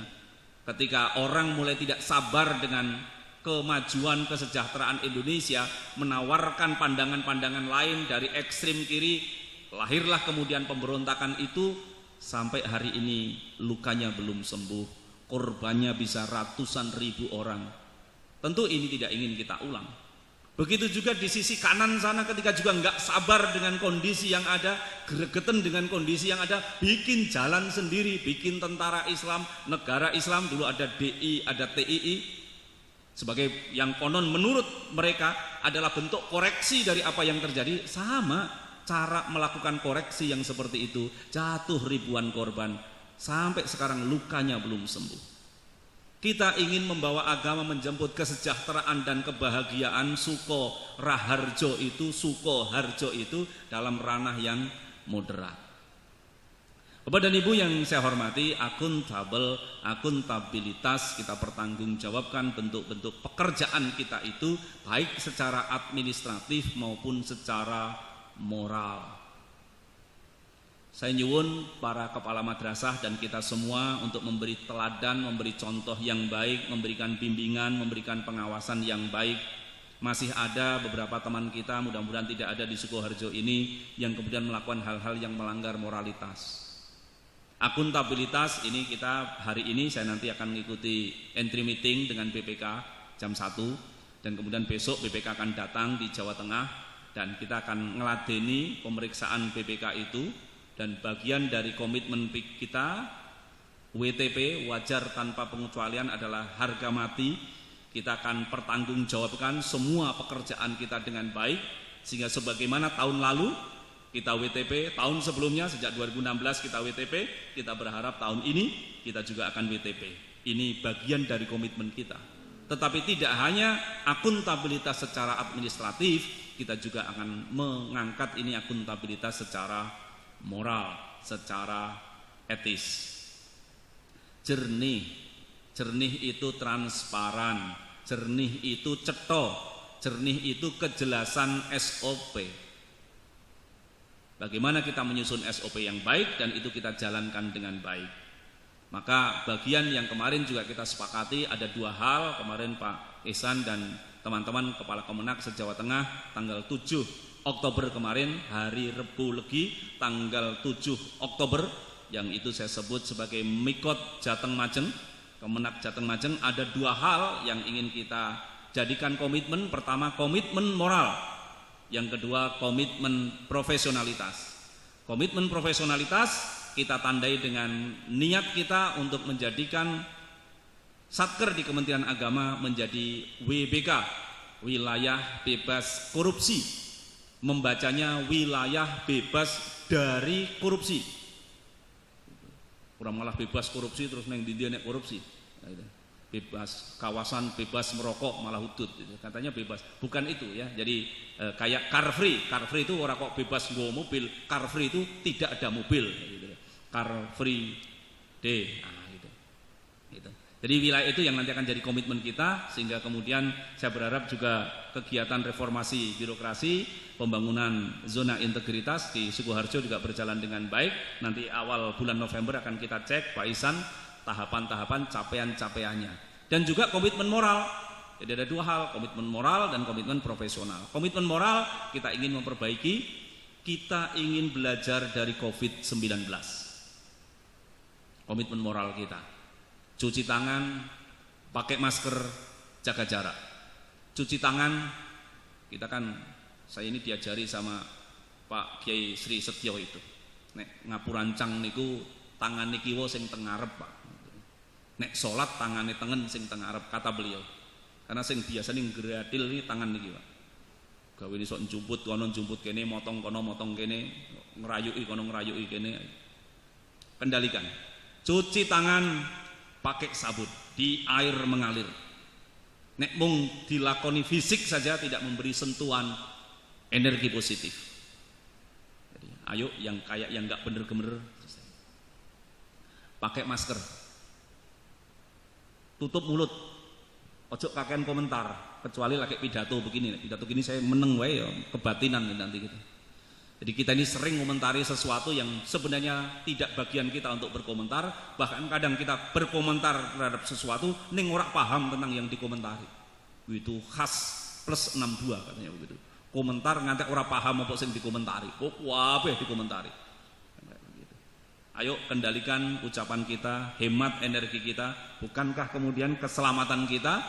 ketika orang mulai tidak sabar dengan kemajuan kesejahteraan Indonesia, menawarkan pandangan-pandangan lain dari ekstrem kiri, lahirlah kemudian pemberontakan itu. Sampai hari ini lukanya belum sembuh, korbannya bisa ratusan ribu orang. Tentu ini tidak ingin kita ulang. Begitu juga di sisi kanan sana, ketika juga nggak sabar dengan kondisi yang ada, gregetan dengan kondisi yang ada, bikin jalan sendiri, bikin tentara Islam, negara Islam. Dulu ada DI, ada TII, sebagai yang konon menurut mereka adalah bentuk koreksi dari apa yang terjadi. Sama cara melakukan koreksi yang seperti itu, jatuh ribuan korban, sampai sekarang lukanya belum sembuh. Kita ingin membawa agama menjemput kesejahteraan dan kebahagiaan. Sukoharjo itu dalam ranah yang moderat. Bapak dan Ibu yang saya hormati, akuntabilitas kita pertanggungjawabkan bentuk-bentuk pekerjaan kita itu, baik secara administratif maupun secara moral. Saya nyuwun para kepala madrasah dan kita semua untuk memberi teladan, memberi contoh yang baik, memberikan bimbingan, memberikan pengawasan yang baik. Masih ada beberapa teman kita, mudah-mudahan tidak ada di Sukoharjo ini, yang kemudian melakukan hal-hal yang melanggar moralitas. Akuntabilitas ini kita hari ini, saya nanti akan mengikuti entry meeting dengan BPK jam 1, dan kemudian besok BPK akan datang di Jawa Tengah, dan kita akan ngeladeni pemeriksaan BPK itu. Dan bagian dari komitmen kita, WTP, wajar tanpa pengecualian, adalah harga mati. Kita akan pertanggungjawabkan semua pekerjaan kita dengan baik, sehingga sebagaimana tahun lalu kita WTP, tahun sebelumnya sejak 2016 kita WTP, kita berharap tahun ini kita juga akan WTP. Ini bagian dari komitmen kita. Tetapi tidak hanya akuntabilitas secara administratif, kita juga akan mengangkat ini akuntabilitas secara moral, secara etis. Jernih itu transparan, jernih itu cetha, jernih itu kejelasan SOP. Bagaimana kita menyusun SOP yang baik, dan itu kita jalankan dengan baik. Maka bagian yang kemarin juga kita sepakati ada 2 hal. Kemarin Pak Ihsan dan teman-teman Kepala Kemenak se-Jawa Tengah tanggal 7 Oktober kemarin, hari Rebu Legi, tanggal 7 Oktober, yang itu saya sebut sebagai Mikot Jateng Majeng, Kemenak Jateng Majeng. Ada 2 hal yang ingin kita jadikan komitmen. Pertama, komitmen moral. Yang kedua, komitmen profesionalitas. Komitmen profesionalitas kita tandai dengan niat kita untuk menjadikan Satker di Kementerian Agama menjadi WBK, wilayah bebas korupsi. Membacanya wilayah bebas dari korupsi. Kurang malah bebas korupsi terus neng di dia nek korupsi. Bebas kawasan bebas merokok malah hudud. Katanya bebas. Bukan itu ya. Jadi kayak car free. Car free itu orang kok bebas nggo mobil. Car free itu tidak ada mobil. Car free day. Gitu. Jadi wilayah itu yang nanti akan jadi komitmen kita, sehingga kemudian saya berharap juga kegiatan reformasi birokrasi, pembangunan zona integritas di Sukoharjo juga berjalan dengan baik. Nanti awal bulan November akan kita cek Pak Ihsan tahapan-tahapan capaian-capaiannya. Dan juga komitmen moral. Jadi ada 2 hal, komitmen moral dan komitmen profesional. Komitmen moral kita ingin memperbaiki, kita ingin belajar dari COVID-19. Komitmen moral kita, cuci tangan, pakai masker, jaga jarak. Cuci tangan, kita kan, saya ini diajari sama Pak Kiai Sri Setyo itu. Nek ngapurancang niku tangan kiwa sing teng ngarep, Pak. Nek salat tangane tengen sing teng ngarep, kata beliau. Karena sing biasa ning gradil ini tangan niki, Pak. Gawe iso njumput kono njumput kene, motong kono motong kene, ngrayuki kono ngrayuki kene. Kendalikan. Cuci tangan pakai sabun di air mengalir. Nek mung dilakoni fisik saja tidak memberi sentuhan energi positif. Jadi, ayo yang kayak yang nggak bener-bener pakai masker, tutup mulut, ojo kakean komentar, kecuali lagi pidato begini. Pidato gini saya meneng wae ya, kebatinan nanti gitu. Jadi kita ini sering komentari sesuatu yang sebenarnya tidak bagian kita untuk berkomentar, bahkan kadang kita berkomentar terhadap sesuatu ning ora paham tentang yang dikomentari. Itu khas plus 62 katanya begitu. Komentar nganti ora paham apa sing dikomentari. Kok kabeh dikomentari. Ayo kendalikan ucapan kita, hemat energi kita. Bukankah kemudian keselamatan kita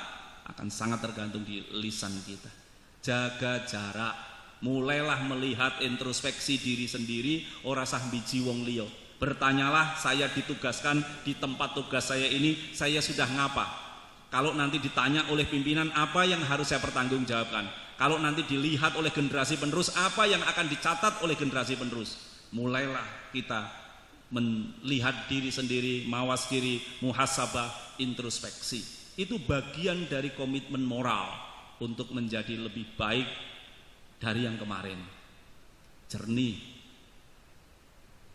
akan sangat tergantung di lisan kita. Jaga jarak, mulailah melihat introspeksi diri sendiri, ora sah biji wong liya. Bertanyalah, saya ditugaskan di tempat tugas saya ini, saya sudah ngapa? Kalau nanti ditanya oleh pimpinan, apa yang harus saya pertanggungjawabkan? Kalau nanti dilihat oleh generasi penerus, apa yang akan dicatat oleh generasi penerus? Mulailah kita melihat diri sendiri, mawas diri, muhasabah, introspeksi. Itu bagian dari komitmen moral untuk menjadi lebih baik dari yang kemarin. Jernih.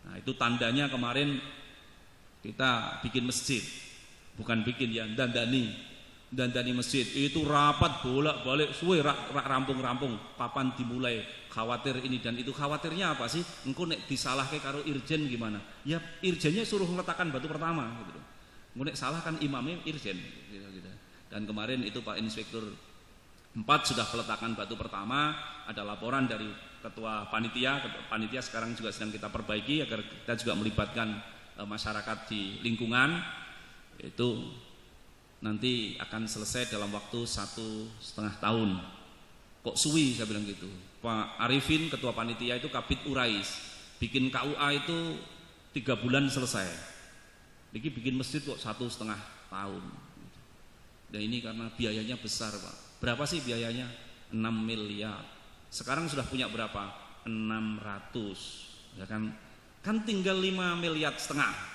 Nah, itu tandanya kemarin kita bikin masjid, bukan bikin ya dandani masjid. Itu rapat bolak-balik suwe rampung-rampung, papan dimulai, khawatir ini dan itu. Khawatirnya apa sih? Engko nek disalahke karo irjen gimana? Ya irjennya suruh meletakkan batu pertama gitu. Engko nek salah kan imamnya irjen gitu. Dan kemarin itu Pak Inspektur 4 sudah peletakan batu pertama, ada laporan dari ketua panitia sekarang juga sedang kita perbaiki agar kita juga melibatkan masyarakat di lingkungan. Itu nanti akan selesai dalam waktu 1,5 tahun. Kok suwi saya bilang gitu. Pak Arifin ketua panitia itu Kabid Urais bikin KUA itu 3 bulan selesai. Ini bikin masjid kok 1,5 tahun. Dan ini karena biayanya besar Pak. Berapa sih biayanya? 6 miliar. Sekarang sudah punya berapa? 600. Ya kan? Kan tinggal 5,5 miliar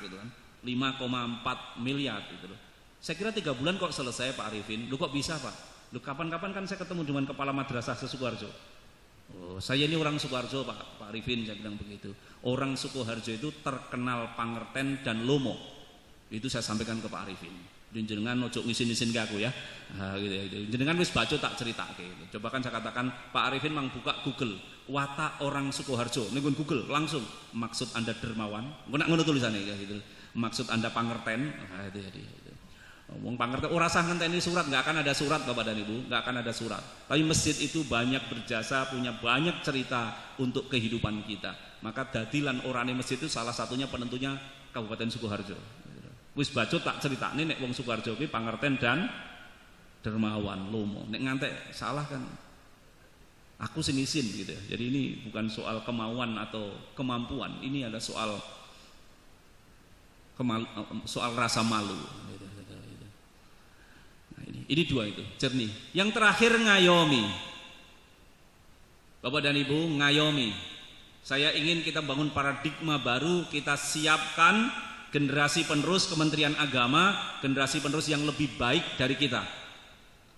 gitu kan. 5,4 miliar gitu loh. Saya kira 3 bulan kok selesai Pak Arifin. Lu kok bisa Pak? Lu kapan-kapan kan saya ketemu dengan kepala madrasah Sukoharjo. Oh, saya ini orang Sukoharjo Pak Arifin, saya bilang begitu. Orang Sukoharjo itu terkenal pangerten dan lomo. Itu saya sampaikan ke Pak Arifin. Jenengan ojo ngisin-ngisin ke aku ya. Nah, gitu. Jenengan wis baca tak ceritake. Gitu. Coba kan saya katakan Pak Arifin mang buka Google, watak orang Sukoharjo. Ning Google langsung maksud Anda dermawan. Engko nak ngono tulisannya ya gitu. Maksud Anda pangerten. Nah, itu. Wong pangerten ora sah ngenteni surat, enggak akan ada surat Bapak dan Ibu, enggak akan ada surat. Tapi masjid itu banyak berjasa, punya banyak cerita untuk kehidupan kita. Maka dadilan orane masjid itu salah satunya penentunya Kabupaten Sukoharjo. Wis baca tak ceritane nek wong Sukoharjo kuwi pangerten dan dermawan, lomo. Nek ngantek salah kan aku sing isin gitu ya. Jadi ini bukan soal kemauan atau kemampuan, ini adalah soal rasa malu. Ini 2 itu, jernih. Yang terakhir ngayomi. Bapak dan Ibu, ngayomi. Saya ingin kita bangun paradigma baru, kita siapkan generasi penerus Kementerian Agama, generasi penerus yang lebih baik dari kita.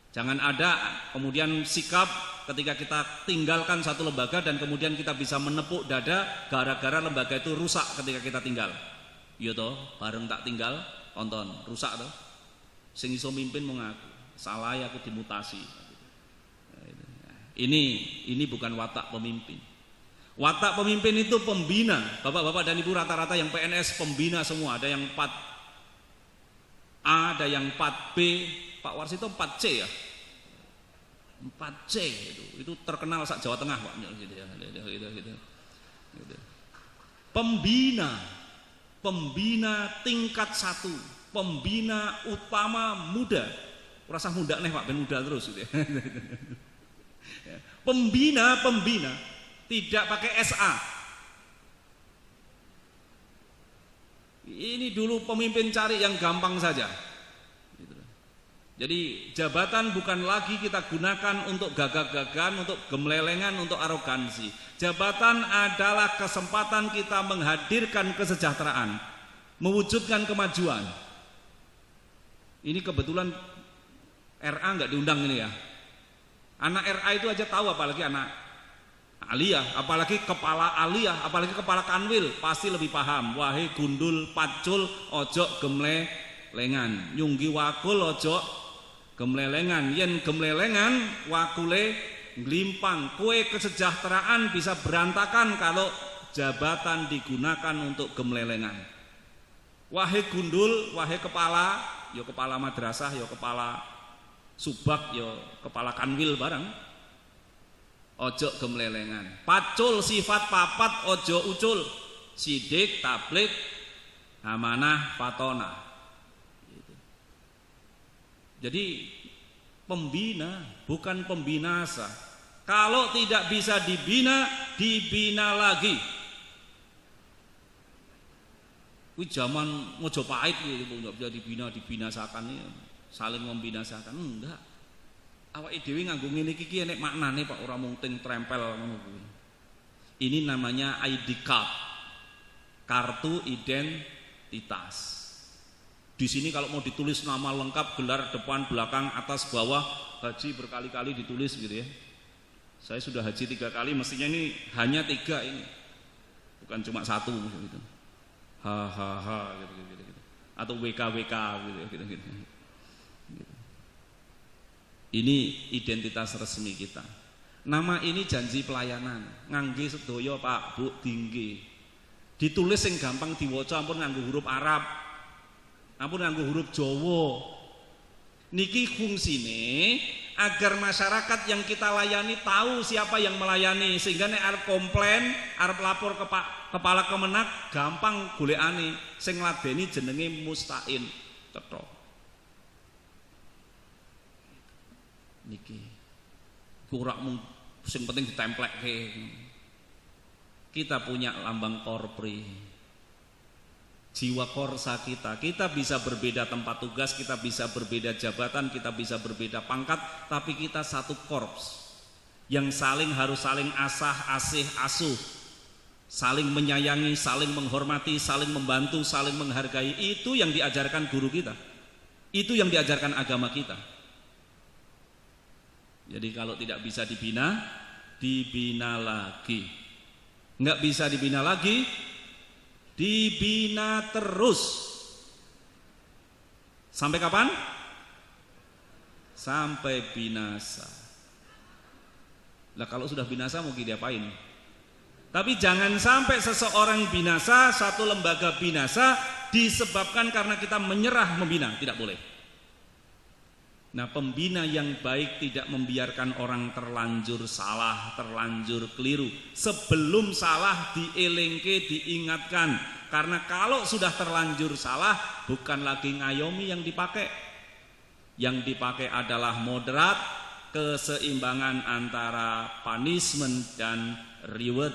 Jangan ada kemudian sikap ketika kita tinggalkan satu lembaga dan kemudian kita bisa menepuk dada gara-gara lembaga itu rusak ketika kita tinggal. Iya toh, bareng tak tinggal, tonton, rusak toh. Sing iso mimpin mengaku salah aku dimutasi. Ini bukan watak pemimpin. Watak pemimpin itu pembina. Bapak-bapak dan Ibu rata-rata yang PNS pembina semua. Ada yang 4A, ada yang 4B. Pak Warsito 4C ya. 4C itu terkenal sak Jawa Tengah Pak. Gitu. Pembina tingkat 1. Pembina utama muda. Rasa muda nih Pak, ben muda terus gitu ya. Pembina tidak pakai SA. Ini dulu pemimpin cari yang gampang saja. Jadi jabatan bukan lagi kita gunakan untuk gagah-gagahan, untuk gemelelengan, untuk arogansi. Jabatan adalah kesempatan kita menghadirkan kesejahteraan, mewujudkan kemajuan. Ini kebetulan RA nggak diundang ini ya. Anak RA itu aja tahu, apalagi anak aliyah, apalagi kepala aliyah, apalagi kepala kanwil pasti lebih paham. Wahai gundul pacul ojo gemlelengan, nyunggi wakul ojo gemlelengan. Yen gemlelengan wakule glimpang, kue kesejahteraan bisa berantakan kalau jabatan digunakan untuk gemlelengan. Wahai gundul, wahai kepala, yo kepala madrasah, yo kepala subak, yo kepala kanwil barang, ojo gemlelengan. Pacul sifat papat, ojo ucul. Sidik, tablik, amanah, fatona. Jadi pembina, bukan pembinasa. Kalau tidak bisa dibina, dibina lagi. Wih zaman Mojopahit nggak bisa dibina, dibinasakan, saling membinasakan. Enggak. Awake dhewe nganggo ngene iki nek maknane Pak, ora mung ting trempel ngono kuwi. Ini namanya ID card. Kartu identitas. Di sini kalau mau ditulis nama lengkap, gelar depan, belakang, atas, bawah, haji berkali-kali ditulis gitu ya. Saya sudah haji 3 kali, mestinya ini hanya 3 ini, bukan cuma 1 gitu. Hahaha gitu. Atau WKWK gitu. Ini identitas resmi kita. Nama ini janji pelayanan. Ngangge sedaya Pak, Bu, tinggi. Ditulis yang gampang diwaca, ampun nganggo huruf Arab. Ampun nganggo huruf Jawa. Niki fungsine agar masyarakat yang kita layani tahu siapa yang melayani, sehingga nek arep komplain, arep lapor ke kepala Kemenak gampang golekane. Sing ngladeni jenenge Mustain cetha. Niki kurang mung sing penting ditemplekke. Kita punya lambang Korpri. Jiwa korsa kita bisa berbeda tempat tugas, kita bisa berbeda jabatan, kita bisa berbeda pangkat, tapi kita satu korps yang harus saling asih asuh, saling menyayangi, saling menghormati, saling membantu, saling menghargai. Itu yang diajarkan guru kita, itu yang diajarkan agama kita. Jadi kalau tidak bisa dibina, dibina lagi. Nggak bisa dibina lagi, dibina terus. Sampai kapan? Sampai binasa. Lah kalau sudah binasa mau diapain? Tapi jangan sampai seseorang binasa, satu lembaga binasa disebabkan karena kita menyerah membina, tidak boleh. Nah, pembina yang baik tidak membiarkan orang terlanjur salah, terlanjur keliru. Sebelum salah dielengke, diingatkan. Karena kalau sudah terlanjur salah, bukan lagi ngayomi yang dipakai. Yang dipakai adalah moderat, keseimbangan antara punishment dan reward.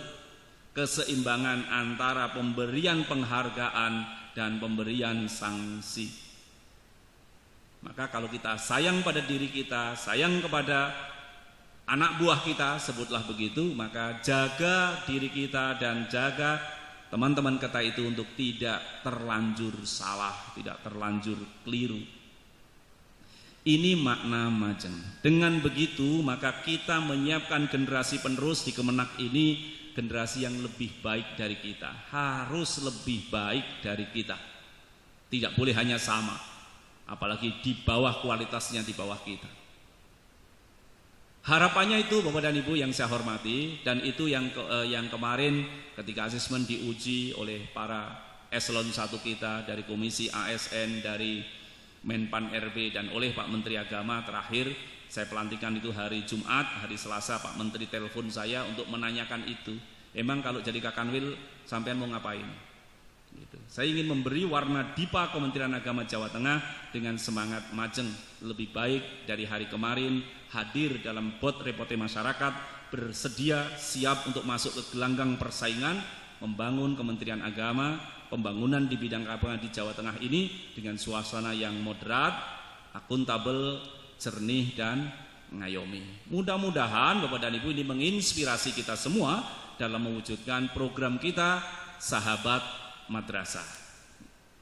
Keseimbangan antara pemberian penghargaan dan pemberian sanksi. Maka kalau kita sayang pada diri kita, sayang kepada anak buah kita, sebutlah begitu, maka jaga diri kita dan jaga teman-teman kita itu untuk tidak terlanjur salah, tidak terlanjur keliru. Ini makna Majeng. Dengan begitu maka kita menyiapkan generasi penerus di Kemenak ini, generasi yang lebih baik dari kita, harus lebih baik dari kita. Tidak boleh hanya sama. Apalagi di bawah kualitasnya, di bawah kita. Harapannya itu Bapak dan Ibu yang saya hormati, dan itu yang kemarin ketika asesmen diuji oleh para eselon 1 kita dari Komisi ASN, dari Menpan RB, dan oleh Pak Menteri Agama. Terakhir saya pelantikan itu hari Jumat, hari Selasa Pak Menteri telepon saya untuk menanyakan itu. Emang kalau jadi Kakanwil sampean mau ngapain? Gitu. Saya ingin memberi warna Dipa Kementerian Agama Jawa Tengah dengan semangat Majeng, lebih baik dari hari kemarin, hadir dalam bot repote masyarakat, bersedia siap untuk masuk ke gelanggang persaingan, membangun Kementerian Agama, pembangunan di bidang keagamaan di Jawa Tengah ini dengan suasana yang moderat, akuntabel, jernih dan ngayomi. Mudah-mudahan Bapak dan Ibu ini menginspirasi kita semua dalam mewujudkan program kita Sahabat Madrasah.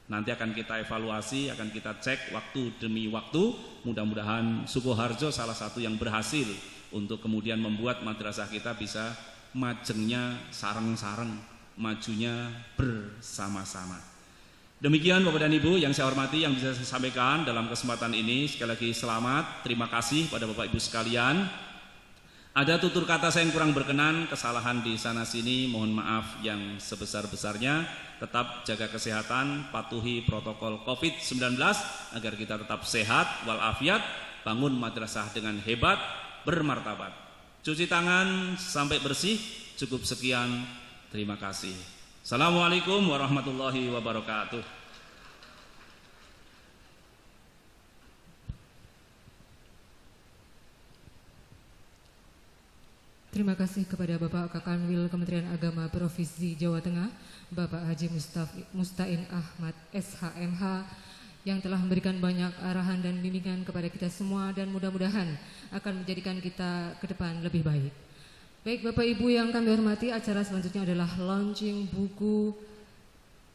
Nanti akan kita evaluasi, akan kita cek waktu demi waktu. Mudah-mudahan Sukoharjo salah satu yang berhasil untuk kemudian membuat madrasah kita bisa majengnya sareng-sareng, majunya bersama-sama. Demikian Bapak dan Ibu yang saya hormati, yang bisa saya sampaikan dalam kesempatan ini. Sekali lagi selamat, terima kasih pada Bapak Ibu sekalian Ada tutur kata saya yang kurang berkenan, kesalahan di sana sini, mohon maaf yang sebesar-besarnya. Tetap jaga kesehatan, patuhi protokol COVID-19 agar kita tetap sehat walafiat, bangun madrasah dengan hebat, bermartabat. Cuci tangan sampai bersih, cukup sekian, terima kasih. Assalamualaikum warahmatullahi wabarakatuh. Terima kasih kepada Bapak Kakanwil Kementerian Agama Provinsi Jawa Tengah, Bapak Haji Mustain Ahmad SHMH, yang telah memberikan banyak arahan dan bimbingan kepada kita semua dan mudah-mudahan akan menjadikan kita ke depan lebih baik. Baik Bapak Ibu yang kami hormati, acara selanjutnya adalah launching buku,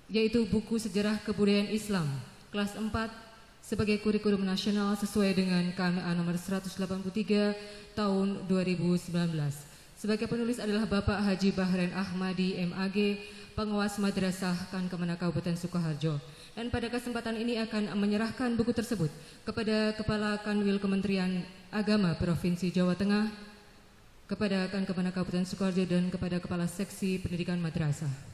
yaitu buku Sejarah Kebudayaan Islam kelas 4 sebagai kurikulum nasional sesuai dengan KMA nomor 183 tahun 2019. Sebagai penulis adalah Bapak Haji Bahren Ahmadi MAG, pengawas Madrasah Kemenak Kabupaten Sukoharjo. Dan pada kesempatan ini akan menyerahkan buku tersebut kepada Kepala Kanwil Kementerian Agama Provinsi Jawa Tengah, kepada Kemenak Kabupaten Sukoharjo dan kepada Kepala Seksi Pendidikan Madrasah.